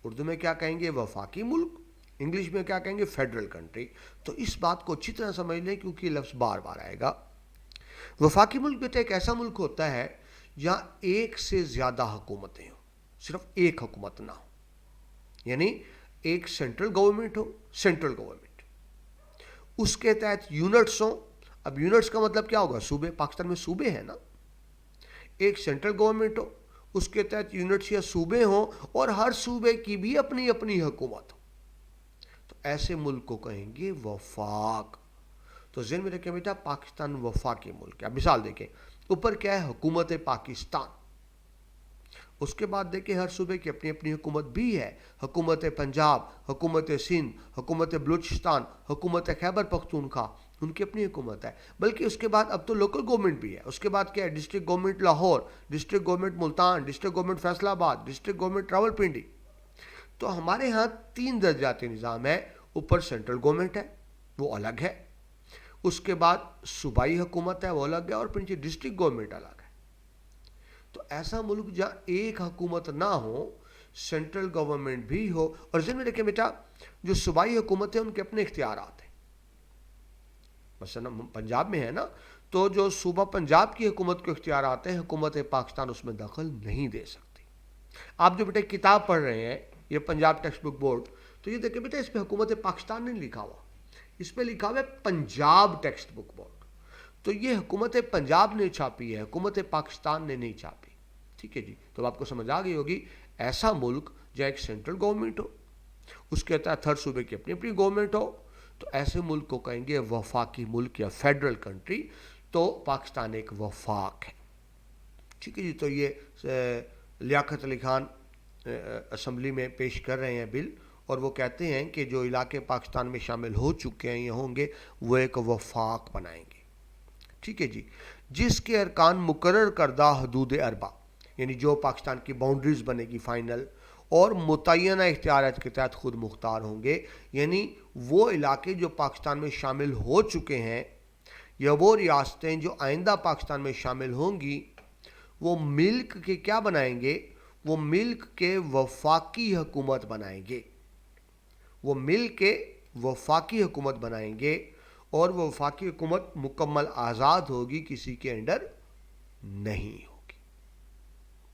اردو میں کیا کہیں گے؟ وفاقی ملک. انگلش میں کیا کہیں گے؟ Federal country. تو اس بات کو اچھی طرح سمجھ لیں کیونکہ یہ لفظ بار بار آئے گا. وفاقی ملک بیٹا ایک ایسا ملک ہوتا ہے جہاں ایک سے زیادہ حکومتیں ہوں, صرف ایک حکومت نہ ہو. یعنی ایک سینٹرل گورنمنٹ ہو, سینٹرل گورنمنٹ, اس کے تحت یونٹس ہوں. اب یونٹس کا مطلب کیا ہوگا؟ صوبے. پاکستان میں صوبے ہیں نا. ایک سینٹرل گورنمنٹ ہو, اس کے تحت یونٹس یا صوبے ہوں, اور ہر صوبے کی بھی اپنی اپنی حکومت ہو. تو ایسے ملک کو کہیں گے وفاق. تو ذہن میں رکھیں بیٹا پاکستان وفاقی ملک ہے. مثال دیکھیں, اوپر کیا ہے؟ حکومت پاکستان. اس کے بعد دیکھیں ہر صوبے کی اپنی اپنی حکومت بھی ہے. حکومت پنجاب, حکومت سندھ, حکومت بلوچستان, حکومت خیبر پختونخوا, ان کی اپنی حکومت ہے. بلکہ اس کے بعد اب تو لوکل گورنمنٹ بھی ہے. اس کے بعد کیا ہے؟ District government Lahore, district government Multan, district government Faisal آباد, ڈسٹرکٹ گورنمنٹ راولپنڈی. تو ہمارے ہاں 3 درجاتی نظام ہے. اوپر سینٹرل گورنمنٹ ہے, وہ الگ ہے. اس کے بعد صوبائی حکومت ہے, وہ الگ ہے. اور پھر ڈسٹرکٹ گورنمنٹ الگ ہے. تو ایسا ملک جہاں ایک حکومت نہ ہو, سینٹرل گورنمنٹ بھی ہو. اور ذہن میں رکھیں بیٹا جو صوبائی حکومت ہے ان کے اپنے اختیارات ہیں. مثلا پنجاب میں ہے نا, تو جو صوبہ پنجاب کی حکومت کے اختیارات ہیں, حکومت پاکستان اس میں دخل نہیں دے سکتی. آپ جو بیٹا کتاب پڑھ رہے ہیں یہ پنجاب ٹیکسٹ بک بورڈ, تو یہ دیکھیں بیٹا اس پہ حکومت پاکستان نہیں لکھا ہوا, اس پہ لکھا ہوا ہے پنجاب ٹیکسٹ بک بورڈ. تو یہ حکومت پنجاب نے چھاپی ہے, حکومت پاکستان نے نہیں چھاپی. ٹھیک ہے جی. تو آپ کو سمجھ آ گئی ہوگی ایسا ملک جہاں ایک سینٹرل گورنمنٹ ہو, اس کے تحت ہر صوبے کی اپنی اپنی گورنمنٹ ہو، تو ایسے ملک کو کہیں گے وفاقی ملک یا فیڈرل کنٹری. تو پاکستان ایک وفاق ہے. ٹھیک ہے جی. تو یہ لیاقت علی خان اسمبلی میں پیش کر رہے ہیں بل، اور وہ کہتے ہیں کہ جو علاقے پاکستان میں شامل ہو چکے ہیں یا ہوں گے وہ ایک وفاق بنائیں گے. ٹھیک ہے جی. جس کے ارکان مقرر کردہ حدود اربع، یعنی جو پاکستان کی باؤنڈریز بنے گی فائنل، اور متعینہ اختیارات کے تحت خود مختار ہوں گے. یعنی وہ علاقے جو پاکستان میں شامل ہو چکے ہیں یا وہ ریاستیں جو آئندہ پاکستان میں شامل ہوں گی، وہ ملک کے کیا بنائیں گے؟ وہ ملک کے وفاقی حکومت بنائیں گے. وہ مل کے وفاقی حکومت بنائیں گے، اور وہ وفاقی حکومت مکمل آزاد ہوگی، کسی کے انڈر نہیں ہوگی.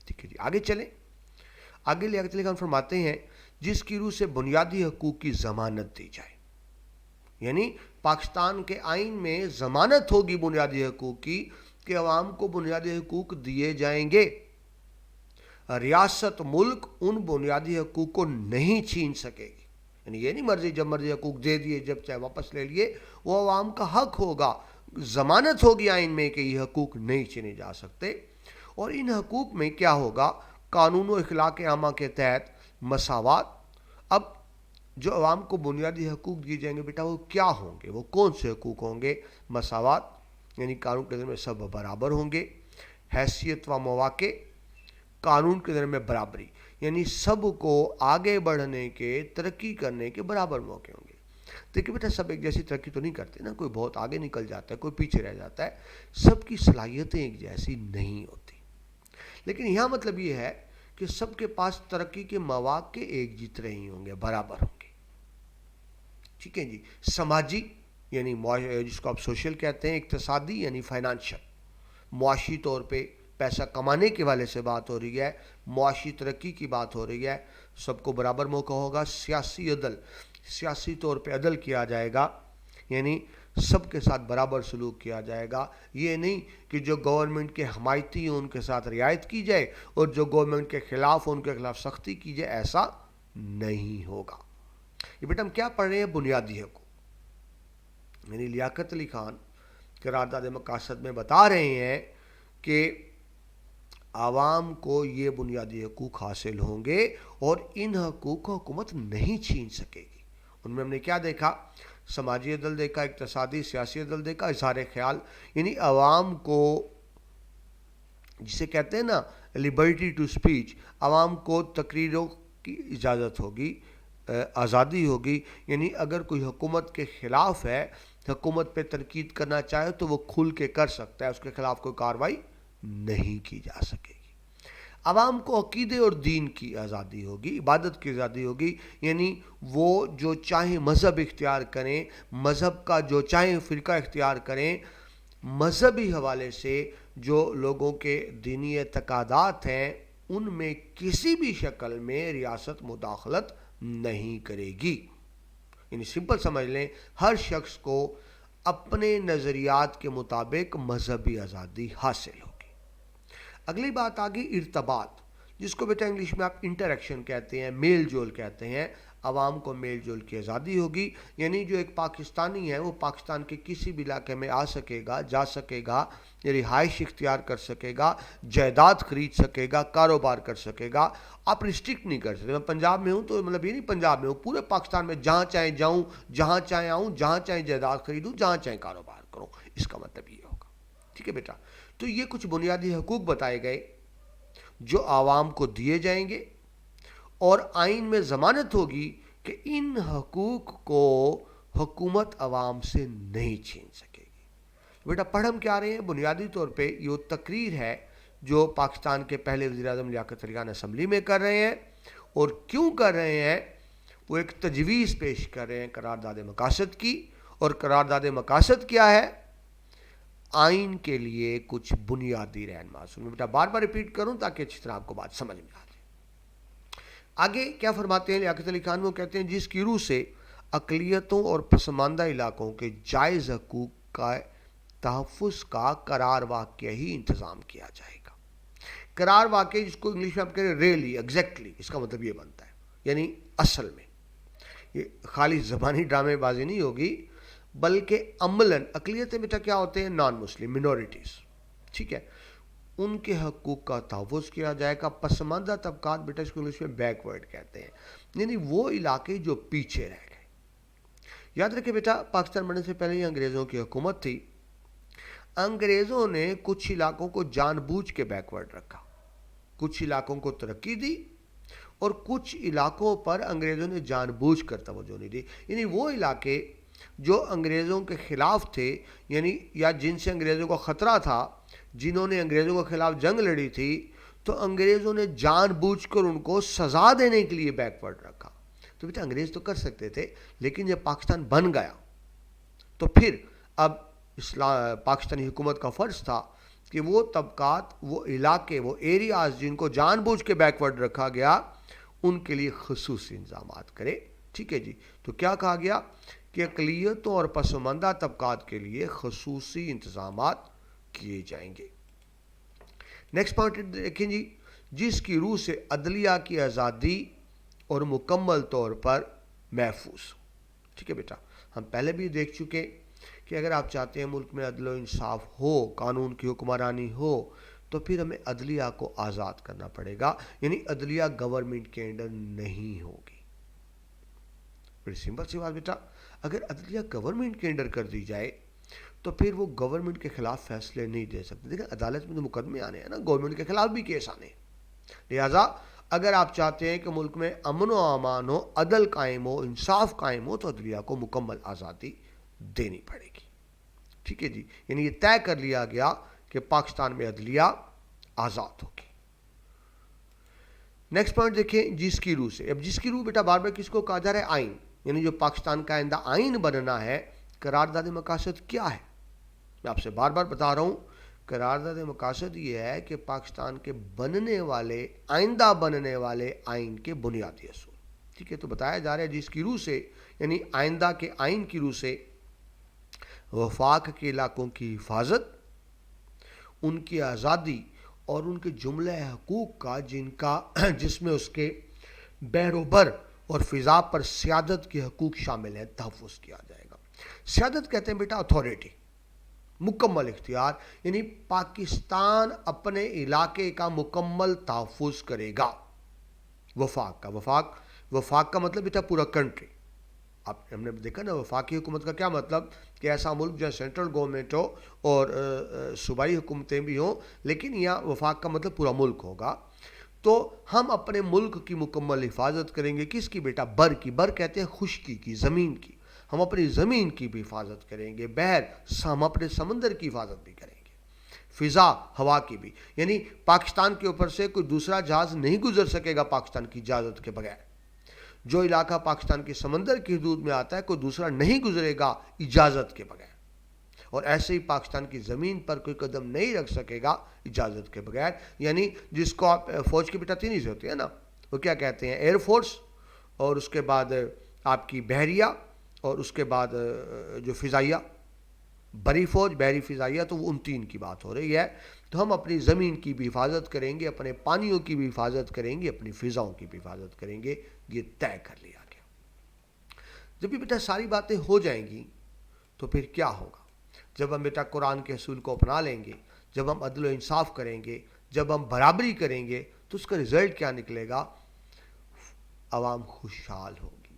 ٹھیک ہے جی. آگے چلیں. آگے لیاقت علی خان فرماتے ہیں جس کی روح سے بنیادی حقوق کی ضمانت دی جائے. یعنی پاکستان کے آئین میں ضمانت ہوگی بنیادی حقوق کی کہ عوام کو بنیادی حقوق دیے جائیں گے. ریاست ملک ان بنیادی حقوق کو نہیں چھین سکے گی. یعنی یہ نہیں مرضی جب مرضی حقوق دے دیے، جب چاہے واپس لے لیے. وہ عوام کا حق ہوگا. ضمانت ہوگی آئین میں کہ یہ حقوق نہیں چھینے جا سکتے. اور ان حقوق میں کیا ہوگا؟ قانون و اخلاق عامہ کے تحت مساوات. اب جو عوام کو بنیادی حقوق دیے جائیں گے بیٹا، وہ کیا ہوں گے؟ وہ کون سے حقوق ہوں گے؟ مساوات، یعنی قانون کے نظر میں سب برابر ہوں گے. حیثیت و مواقع، قانون کے نظر میں برابری، یعنی سب کو آگے بڑھنے کے، ترقی کرنے کے برابر موقع ہوں گے. دیکھیں بیٹا، سب ایک جیسی ترقی تو نہیں کرتے نا. کوئی بہت آگے نکل جاتا ہے، کوئی پیچھے رہ جاتا ہے. سب کی صلاحیتیں ایک جیسی نہیں ہوتی. لیکن یہاں مطلب یہ ہے کہ سب کے پاس ترقی کے مواقع ایک جتنے ہی ہوں گے، برابر ہوں گے. ٹھیک ہے جی. سماجی، یعنی جس کو آپ سوشل کہتے ہیں. اقتصادی یعنی فائنانشل، معاشی طور پہ پیسہ کمانے کے والے سے بات ہو رہی ہے، معاشی ترقی کی بات ہو رہی ہے. سب کو برابر موقع ہوگا. سیاسی عدل، سیاسی طور پہ عدل کیا جائے گا، یعنی سب کے ساتھ برابر سلوک کیا جائے گا. یہ نہیں کہ جو گورنمنٹ کے حمایتی ہیں ان کے ساتھ رعایت کی جائے اور جو گورنمنٹ کے خلاف ان کے خلاف سختی کی جائے. ایسا نہیں ہوگا. یہ بیٹا ہم کیا پڑھ رہے ہیں؟ بنیادی حقوق. یعنی لیاقت علی خان قرارداد مقاصد میں بتا رہے ہیں کہ عوام کو یہ بنیادی حقوق حاصل ہوں گے اور ان حقوق کو حکومت نہیں چھین سکے گی. ان میں ہم نے کیا دیکھا؟ سماجی عدل دیکھا، اقتصادی سیاسی عدل دیکھا، اظہار خیال، یعنی عوام کو جسے کہتے ہیں نا لبرٹی ٹو سپیچ، عوام کو تقریروں کی اجازت ہوگی، آزادی ہوگی. یعنی اگر کوئی حکومت کے خلاف ہے، حکومت پہ تنقید کرنا چاہے تو وہ کھل کے کر سکتا ہے، اس کے خلاف کوئی کارروائی نہیں کی جا سکے گی. عوام کو عقیدے اور دین کی آزادی ہوگی، عبادت کی آزادی ہوگی. یعنی وہ جو چاہیں مذہب اختیار کریں، مذہب کا جو چاہیں فرقہ اختیار کریں. مذہبی حوالے سے جو لوگوں کے دینی اعتقادات ہیں ان میں کسی بھی شکل میں ریاست مداخلت نہیں کرے گی. یعنی سمپل سمجھ لیں، ہر شخص کو اپنے نظریات کے مطابق مذہبی آزادی حاصل ہوگی. اگلی بات آگئی ارتباط، جس کو بیٹا انگلش میں آپ انٹریکشن کہتے ہیں، میل جول کہتے ہیں. عوام کو میل جول کی آزادی ہوگی. یعنی جو ایک پاکستانی ہے وہ پاکستان کے کسی بھی علاقے میں آ سکے گا، جا سکے گا، رہائش اختیار کر سکے گا، جائیداد خرید سکے گا، کاروبار کر سکے گا. آپ ریسٹرکٹ نہیں کر سکتے. میں پنجاب میں ہوں تو مطلب یہ نہیں پنجاب میں ہوں، پورے پاکستان میں جہاں چاہیں جاؤں، جہاں چاہیں آؤں، جہاں چاہیں جائیداد خریدوں، جہاں چاہیں کاروبار کروں. اس کا مطلب یہ ہوگا. ٹھیک ہے بیٹا. تو یہ کچھ بنیادی حقوق بتائے گئے جو عوام کو دیے جائیں گے، اور آئین میں ضمانت ہوگی کہ ان حقوق کو حکومت عوام سے نہیں چھین سکے گی. بیٹا پڑھ ہم کیا رہے ہیں؟ بنیادی طور پہ یہ تقریر ہے جو پاکستان کے پہلے وزیر اعظم لیاقت علی خان اسمبلی میں کر رہے ہیں. اور کیوں کر رہے ہیں؟ وہ ایک تجویز پیش کر رہے ہیں قرارداد مقاصد کی. اور قرارداد مقاصد کیا ہے؟ آئین کے لیے کچھ بنیادی رہنما. میں بیٹا بار بار ریپیٹ کروں تاکہ اچھی طرح آپ کو بات سمجھ میں آ جائے. آگے کیا فرماتے ہیں لیاقت علی خان؟ وہ کہتے ہیں جس کی روح سے اقلیتوں اور پسماندہ علاقوں کے جائز حقوق کا تحفظ کا قرار واقعہ ہی انتظام کیا جائے گا. قرار واقعہ جس کو انگلش میں آپ کہہ رہے ہیں ریلی، ایگزیکٹلی، اس کا مطلب یہ بنتا ہے، یعنی اصل میں. یہ خالی زبانی ڈرامے بازی نہیں ہوگی، بلکہ عملاً اقلیتیں بیٹا کیا ہوتے ہیں؟ نان مسلم منورٹیز، ٹھیک ہے، ان کے حقوق کا تحفظ کیا جائے گا۔ پسماندہ طبقات بیٹا اس کو انگلش میں بیک ورڈ کہتے ہیں، یعنی وہ علاقے جو پیچھے رہ گئے۔ یاد رکھے بیٹا پاکستان بننے سے پہلے ہی انگریزوں کی حکومت تھی، انگریزوں نے کچھ علاقوں کو جان بوجھ کے بیک ورڈ رکھا، کچھ علاقوں کو ترقی دی اور کچھ علاقوں پر انگریزوں نے جان بوجھ کر توجہ نہیں دی، یعنی وہ علاقے جو انگریزوں کے خلاف تھے، یعنی یا جن سے انگریزوں کو خطرہ تھا، جنہوں نے انگریزوں کے خلاف جنگ لڑی تھی، تو انگریزوں نے جان بوجھ کر ان کو سزا دینے کے لیے بیک ورڈ رکھا۔ تو بیٹا انگریز تو کر سکتے تھے، لیکن جب پاکستان بن گیا تو پھر اب پاکستانی حکومت کا فرض تھا کہ وہ طبقات، وہ علاقے، وہ ایریاز جن کو جان بوجھ کے بیک ورڈ رکھا گیا، ان کے لیے خصوصی انتظامات کرے، ٹھیک ہے جی۔ تو کیا کہا گیا کہ اقلیتوں اور پسماندہ طبقات کے لیے خصوصی انتظامات کیے جائیں گے۔ نیکسٹ پوائنٹ دیکھیں جی، جس کی روح سے عدلیہ کی آزادی اور مکمل طور پر محفوظ، ٹھیک ہے بیٹا، ہم پہلے بھی دیکھ چکے کہ اگر آپ چاہتے ہیں ملک میں عدل و انصاف ہو، قانون کی حکمرانی ہو، تو پھر ہمیں عدلیہ کو آزاد کرنا پڑے گا، یعنی عدلیہ گورنمنٹ کے انڈر نہیں ہوگی۔ بڑی سمپل سی بات بیٹا، اگر عدلیہ گورنمنٹ کے انڈر کر دی جائے تو پھر وہ گورنمنٹ کے خلاف فیصلے نہیں دے سکتے۔ دیکھیں عدالت میں تو مقدمے آنے ہیں نا، گورنمنٹ کے خلاف بھی کیس آنے ہیں، لہٰذا اگر آپ چاہتے ہیں کہ ملک میں امن و امان ہو، عدل قائم ہو، انصاف قائم ہو، تو عدلیہ کو مکمل آزادی دینی پڑے گی، ٹھیک ہے جی۔ یعنی یہ طے کر لیا گیا کہ پاکستان میں عدلیہ آزاد ہوگی۔ نیکسٹ پوائنٹ دیکھیں، جس کی روح سے۔ اب جس کی روح بیٹا بار بار کس کو کہا جا رہا ہے؟ آئین، یعنی جو پاکستان کا آئندہ آئین بننا ہے، قرارداد مقاصد کیا ہے؟ میں آپ سے بار بار بتا رہا ہوں، قرارداد مقاصد یہ ہے کہ پاکستان کے بننے والے، آئندہ بننے والے آئین کے بنیادی اصول، ٹھیک ہے۔ تو بتایا جا رہا ہے جس کی روح سے، یعنی آئندہ کے آئین کی روح سے وفاق کے علاقوں کی حفاظت، ان کی آزادی اور ان کے جملہ حقوق کا جس میں اس کے بحر و بر اور فضا پر سیادت کے حقوق شامل ہیں، تحفظ کیا جائے گا۔ سیادت کہتے ہیں بیٹا اتھارٹی، مکمل اختیار، یعنی پاکستان اپنے علاقے کا مکمل تحفظ کرے گا۔ وفاق کا مطلب بیٹا پورا کنٹری۔ اب ہم نے دیکھا نا وفاقی حکومت کا کیا مطلب، کہ ایسا ملک جہاں سینٹرل گورنمنٹ ہو اور صوبائی حکومتیں بھی ہوں، لیکن یہاں وفاق کا مطلب پورا ملک ہوگا۔ تو ہم اپنے ملک کی مکمل حفاظت کریں گے، کس کی بیٹا؟ بر کی۔ بر کہتے ہیں خشکی کی، زمین کی۔ ہم اپنی زمین کی بھی حفاظت کریں گے، بحر، ہم اپنے سمندر کی حفاظت بھی کریں گے، فضا، ہوا کی بھی، یعنی پاکستان کے اوپر سے کوئی دوسرا جہاز نہیں گزر سکے گا پاکستان کی اجازت کے بغیر۔ جو علاقہ پاکستان کے سمندر کی حدود میں آتا ہے کوئی دوسرا نہیں گزرے گا اجازت کے بغیر، اور ایسے ہی پاکستان کی زمین پر کوئی قدم نہیں رکھ سکے گا اجازت کے بغیر۔ یعنی جس کو آپ فوج کی بیٹا 3 ہی سے ہوتی ہے نا، وہ کیا کہتے ہیں؟ ایئر فورس، اور اس کے بعد آپ کی بحریہ، اور اس کے بعد جو فضائیہ، بری فوج، بحری، فضائیہ، تو وہ ان 3 کی بات ہو رہی ہے۔ تو ہم اپنی زمین کی بھی حفاظت کریں گے، اپنے پانیوں کی بھی حفاظت کریں گے، اپنی فضاؤں کی بھی حفاظت کریں گے، یہ طے کر لیا گیا۔ جب یہ بیٹا ساری باتیں ہو جائیں گی تو پھر کیا ہوگا؟ جب ہم بیٹا قرآن کے اصول کو اپنا لیں گے، جب ہم عدل و انصاف کریں گے، جب ہم برابری کریں گے، تو اس کا رزلٹ کیا نکلے گا؟ عوام خوشحال ہوگی،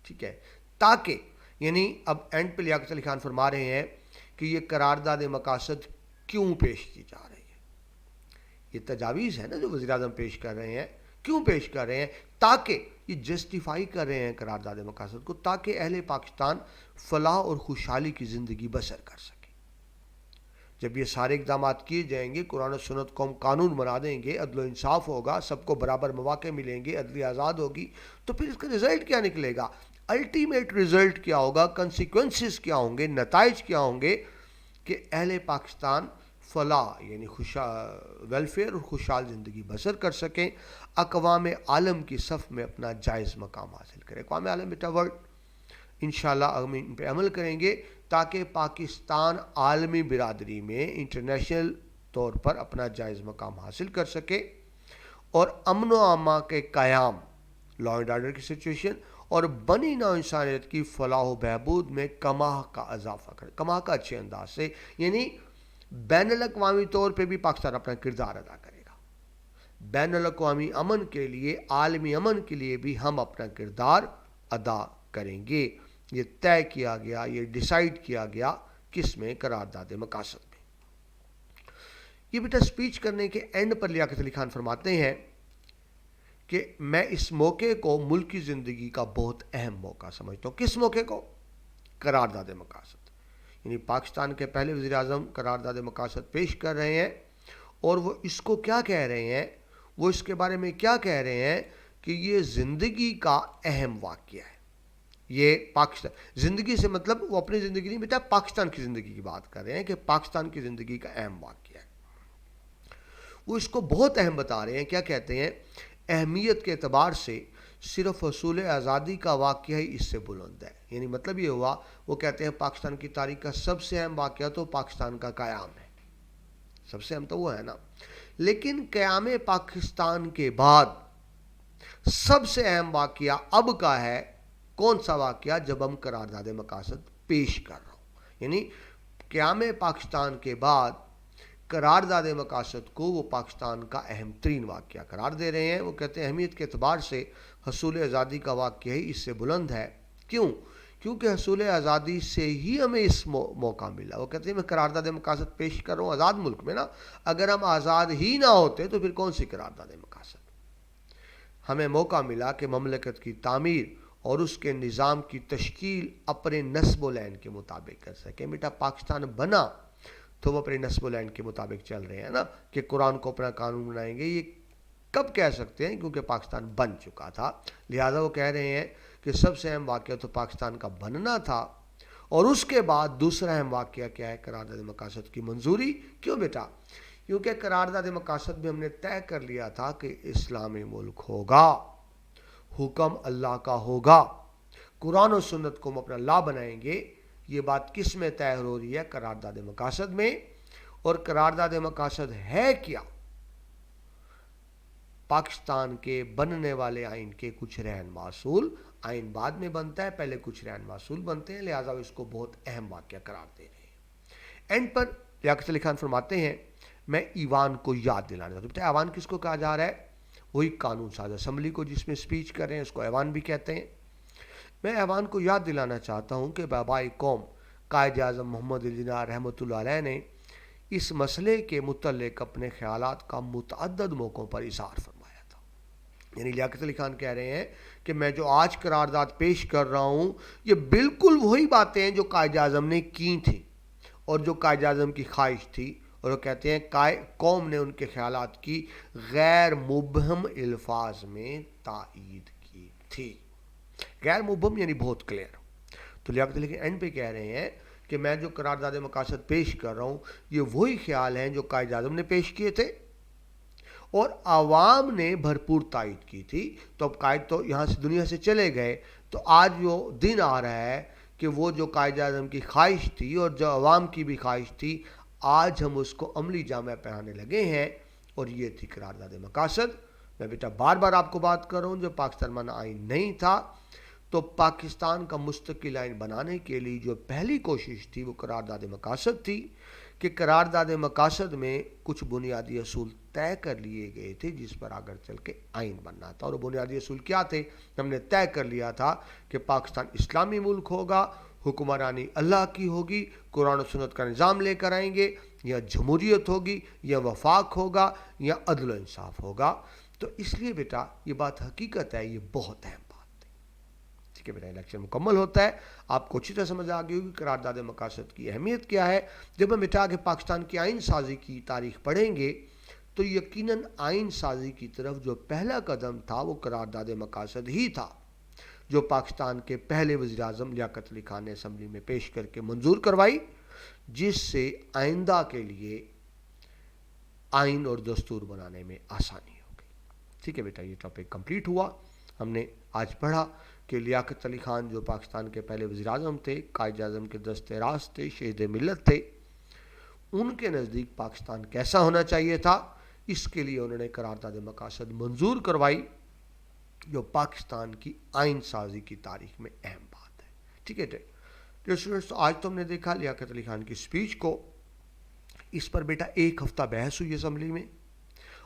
ٹھیک ہے۔ تاکہ یعنی اب اینڈ پہ لیاقت علی خان فرما رہے ہیں کہ یہ قرارداد مقاصد کیوں پیش کی جا رہی ہے؟ یہ تجاویز ہے نا جو وزیر اعظم پیش کر رہے ہیں، کیوں پیش کر رہے ہیں؟ تاکہ یہ جسٹیفائی کر رہے ہیں قرارداد مقاصد کو، تاکہ اہل پاکستان فلاح اور خوشحالی کی زندگی بسر کر سکے۔ جب یہ سارے اقدامات کیے جائیں گے، قرآن و سنت کو ہم قانون بنا دیں گے، عدل و انصاف ہوگا، سب کو برابر مواقع ملیں گے، عدلیہ آزاد ہوگی، تو پھر اس کا رزلٹ کیا نکلے گا؟ الٹیمیٹ رزلٹ کیا ہوگا؟ کنسیکوینسز کیا ہوں گے؟ نتائج کیا ہوں گے؟ کہ اہل پاکستان فلاح یعنی ویلفیئر اور خوشحال زندگی بسر کر سکیں، اقوام عالم کی صف میں اپنا جائز مقام حاصل کریں۔ اقوام عالم بیٹا ورلڈ، انشاءاللہ ہم ان پہ عمل کریں گے تاکہ پاکستان عالمی برادری میں انٹرنیشنل طور پر اپنا جائز مقام حاصل کر سکے، اور امن و امان کے قیام، لا اینڈ آرڈر کی سچویشن اور بنی نوع انسانیت کی فلاح و بہبود میں کماح کا اضافہ کرے. کماح کا اچھے انداز سے یعنی بین الاقوامی طور پہ بھی پاکستان اپنا کردار ادا کرے گا. بین الاقوامی امن کے لیے, عالمی امن کے لیے بھی ہم اپنا کردار ادا کریں گے. یہ طے کیا گیا, یہ ڈیسائیڈ کیا گیا کس میں؟ قرارداد مقاصد میں. یہ بیٹا سپیچ کرنے کے اینڈ پر لیاقت علی خان فرماتے ہیں کہ میں اس موقع کو ملکی زندگی کا بہت اہم موقع سمجھتا ہوں. کس موقع کو؟ قرارداد مقاصد. یعنی پاکستان کے پہلے وزیر اعظم قرارداد مقاصد پیش کر رہے ہیں اور وہ اس کو کیا کہہ رہے ہیں, وہ اس کے بارے میں کیا کہہ رہے ہیں کہ یہ زندگی کا اہم واقعہ ہے. یہ پاکستان زندگی سے مطلب وہ اپنی زندگی نہیں بیٹا, پاکستان کی زندگی کی بات کر رہے ہیں کہ پاکستان کی زندگی کا اہم واقعہ ہے. وہ اس کو بہت اہم بتا رہے ہیں. کیا کہتے ہیں؟ اہمیت کے اعتبار سے صرف حصول آزادی کا واقعہ ہی اس سے بلند ہے. یعنی مطلب یہ ہوا, وہ کہتے ہیں پاکستان کی تاریخ کا سب سے اہم واقعہ تو پاکستان کا قیام ہے. سب سے اہم تو وہ ہے نا. لیکن قیام پاکستان کے بعد سب سے اہم واقعہ اب کا ہے. کون سا واقعہ؟ جب ہم قرارداد مقاصد پیش کر رہا ہوں. یعنی قیام پاکستان کے بعد قرارداد مقاصد کو وہ پاکستان کا اہم ترین واقعہ قرار دے رہے ہیں. وہ کہتے ہیں اہمیت کے اعتبار سے حصول آزادی کا واقعہ ہی اس سے بلند ہے. کیوں؟ کیونکہ حصول آزادی سے ہی ہمیں اس موقع ملا. وہ کہتے ہیں میں قرارداد مقاصد پیش کر رہا ہوں آزاد ملک میں نا. اگر ہم آزاد ہی نہ ہوتے تو پھر کون سی قرارداد مقاصد؟ ہمیں موقع ملا کہ مملکت کی تعمیر اور اس کے نظام کی تشکیل اپنے نسب و لین کے مطابق کر سکیں. بیٹا پاکستان بنا تو وہ اپنے نسب و لین کے مطابق چل رہے ہیں نا, کہ قرآن کو اپنا قانون بنائیں گے. یہ کب کہہ سکتے ہیں؟ کیونکہ پاکستان بن چکا تھا. لہذا وہ کہہ رہے ہیں کہ سب سے اہم واقعہ تو پاکستان کا بننا تھا, اور اس کے بعد دوسرا اہم واقعہ کیا ہے؟ قرارداد مقاصد کی منظوری. کیوں بیٹا؟ کیونکہ قرارداد مقاصد میں ہم نے طے کر لیا تھا کہ اسلامی ملک ہوگا, حکم اللہ کا ہوگا, قرآن و سنت کو ہم اپنا لا بنائیں گے. یہ بات کس میں طے ہو رہی ہے؟ قرارداد مقاصد میں. اور قرارداد مقاصد ہے کیا؟ پاکستان کے بننے والے آئین کے کچھ رہنما اصول. آئین بعد میں بنتا ہے, پہلے کچھ رہنما اصول بنتے ہیں, لہٰذا اس کو بہت اہم واقعہ قرار دے رہے ہیں. اینڈ پر لیاقت علی خان فرماتے ہیں میں ایوان کو یاد دلانا چاہتا ہوں. ایوان کس کو کہا جا رہا ہے؟ وہی قانون ساز اسمبلی کو جس میں سپیچ کر رہے ہیں, اس کو ایوان بھی کہتے ہیں. میں ایوان کو یاد دلانا چاہتا ہوں کہ بابائے قوم قائد اعظم محمد علی جناح رحمۃ اللہ علیہ نے اس مسئلے کے متعلق اپنے خیالات کا متعدد موقعوں پر اظہار فرمایا تھا. یعنی لیاقت علی خان کہہ رہے ہیں کہ میں جو آج قرارداد پیش کر رہا ہوں یہ بالکل وہی باتیں ہیں جو قائد اعظم نے کی تھیں اور جو قائد اعظم کی خواہش تھی. اور وہ کہتے ہیں قوم نے ان کے خیالات کی غیر مبہم الفاظ میں تائید کی تھی. غیر مبہم یعنی بہت کلیئر. تو لیاقت علی اینڈ پہ کہہ رہے ہیں کہ میں جو قرارداد مقاصد پیش کر رہا ہوں یہ وہی خیال ہیں جو قائد اعظم نے پیش کیے تھے اور عوام نے بھرپور تائید کی تھی. تو اب قائد تو یہاں سے دنیا سے چلے گئے, تو آج جو دن آ رہا ہے کہ وہ جو قائد اعظم کی خواہش تھی اور جو عوام کی بھی خواہش تھی, آج ہم اس کو عملی جامہ پہنانے لگے ہیں, اور یہ تھی قرارداد مقاصد. میں بیٹا بار بار آپ کو بات کر رہا ہوں, جب پاکستان بنا آئین نہیں تھا تو پاکستان کا مستقل آئین بنانے کے لیے جو پہلی کوشش تھی وہ قرارداد مقاصد تھی, کہ قرارداد مقاصد میں کچھ بنیادی اصول طے کر لیے گئے تھے جس پر آگر چل کے آئین بننا تھا. اور وہ بنیادی اصول کیا تھے؟ ہم نے طے کر لیا تھا کہ پاکستان اسلامی ملک ہوگا, حکمرانی اللہ کی ہوگی, قرآن و سنت کا نظام لے کر آئیں گے, یا جمہوریت ہوگی, یا وفاق ہوگا, یا عدل و انصاف ہوگا. تو اس لیے بیٹا یہ بات حقیقت ہے, یہ بہت اہم بات ہے. ٹھیک ہے بیٹا, الیکشن مکمل ہوتا ہے, آپ کو اچھی طرح سمجھ آ گئی ہوگی قرارداد مقاصد کی اہمیت کیا ہے. جب ہم بیٹا کہ پاکستان کی آئین سازی کی تاریخ پڑھیں گے تو یقیناً آئین سازی کی طرف جو پہلا قدم تھا وہ قرارداد مقاصد ہی تھا, جو پاکستان کے پہلے وزیر اعظم لیاقت علی خان نے اسمبلی میں پیش کر کے منظور کروائی, جس سے آئندہ کے لیے آئین اور دستور بنانے میں آسانی ہو گئی. ٹھیک ہے بیٹا, یہ ٹاپک کمپلیٹ ہوا. ہم نے آج پڑھا کہ لیاقت علی خان جو پاکستان کے پہلے وزیر اعظم تھے, قائد اعظم کے دست راست تھے, شہید ملت تھے, ان کے نزدیک پاکستان کیسا ہونا چاہیے تھا, اس کے لیے انہوں نے قرارداد مقاصد منظور کروائی. جو پاکستان کی آئین سازی کی تاریخ میں اہم بات ہے. ٹھیک ہے اسٹوڈنٹس، آج تو ہم نے دیکھا لیاقت علی خان کی اسپیچ کو. اس پر بیٹا 1 ہفتہ بحث ہوئی اسمبلی میں،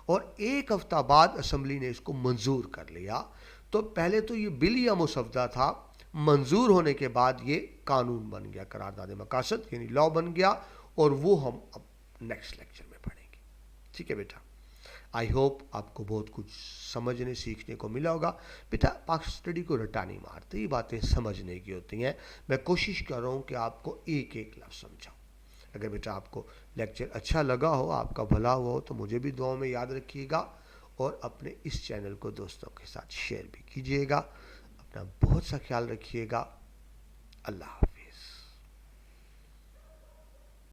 اور 1 ہفتہ بعد اسمبلی نے اس کو منظور کر لیا. تو پہلے تو یہ بل یا مسودہ تھا، منظور ہونے کے بعد یہ قانون بن گیا، قرارداد مقاصد یعنی لا بن گیا، اور وہ ہم اب نیکسٹ لیکچر میں پڑھیں گے. ٹھیک ہے بیٹا، آئی ہوپ آپ کو بہت کچھ سمجھنے سیکھنے کو ملا ہوگا. بیٹا پاک اسٹڈی کو رٹا نہیں مارتے، یہ باتیں سمجھنے کی ہوتی ہیں. میں کوشش کر رہا ہوں کہ آپ کو ایک ایک لفظ سمجھاؤں. اگر بیٹا آپ کو لیکچر اچھا لگا ہو، آپ کا بھلا ہوا ہو، تو مجھے بھی دعاؤں میں یاد رکھیے گا، اور اپنے اس چینل کو دوستوں کے ساتھ شیئر بھی کیجیے گا. اپنا بہت سا خیال رکھیے گا. اللہ حافظ.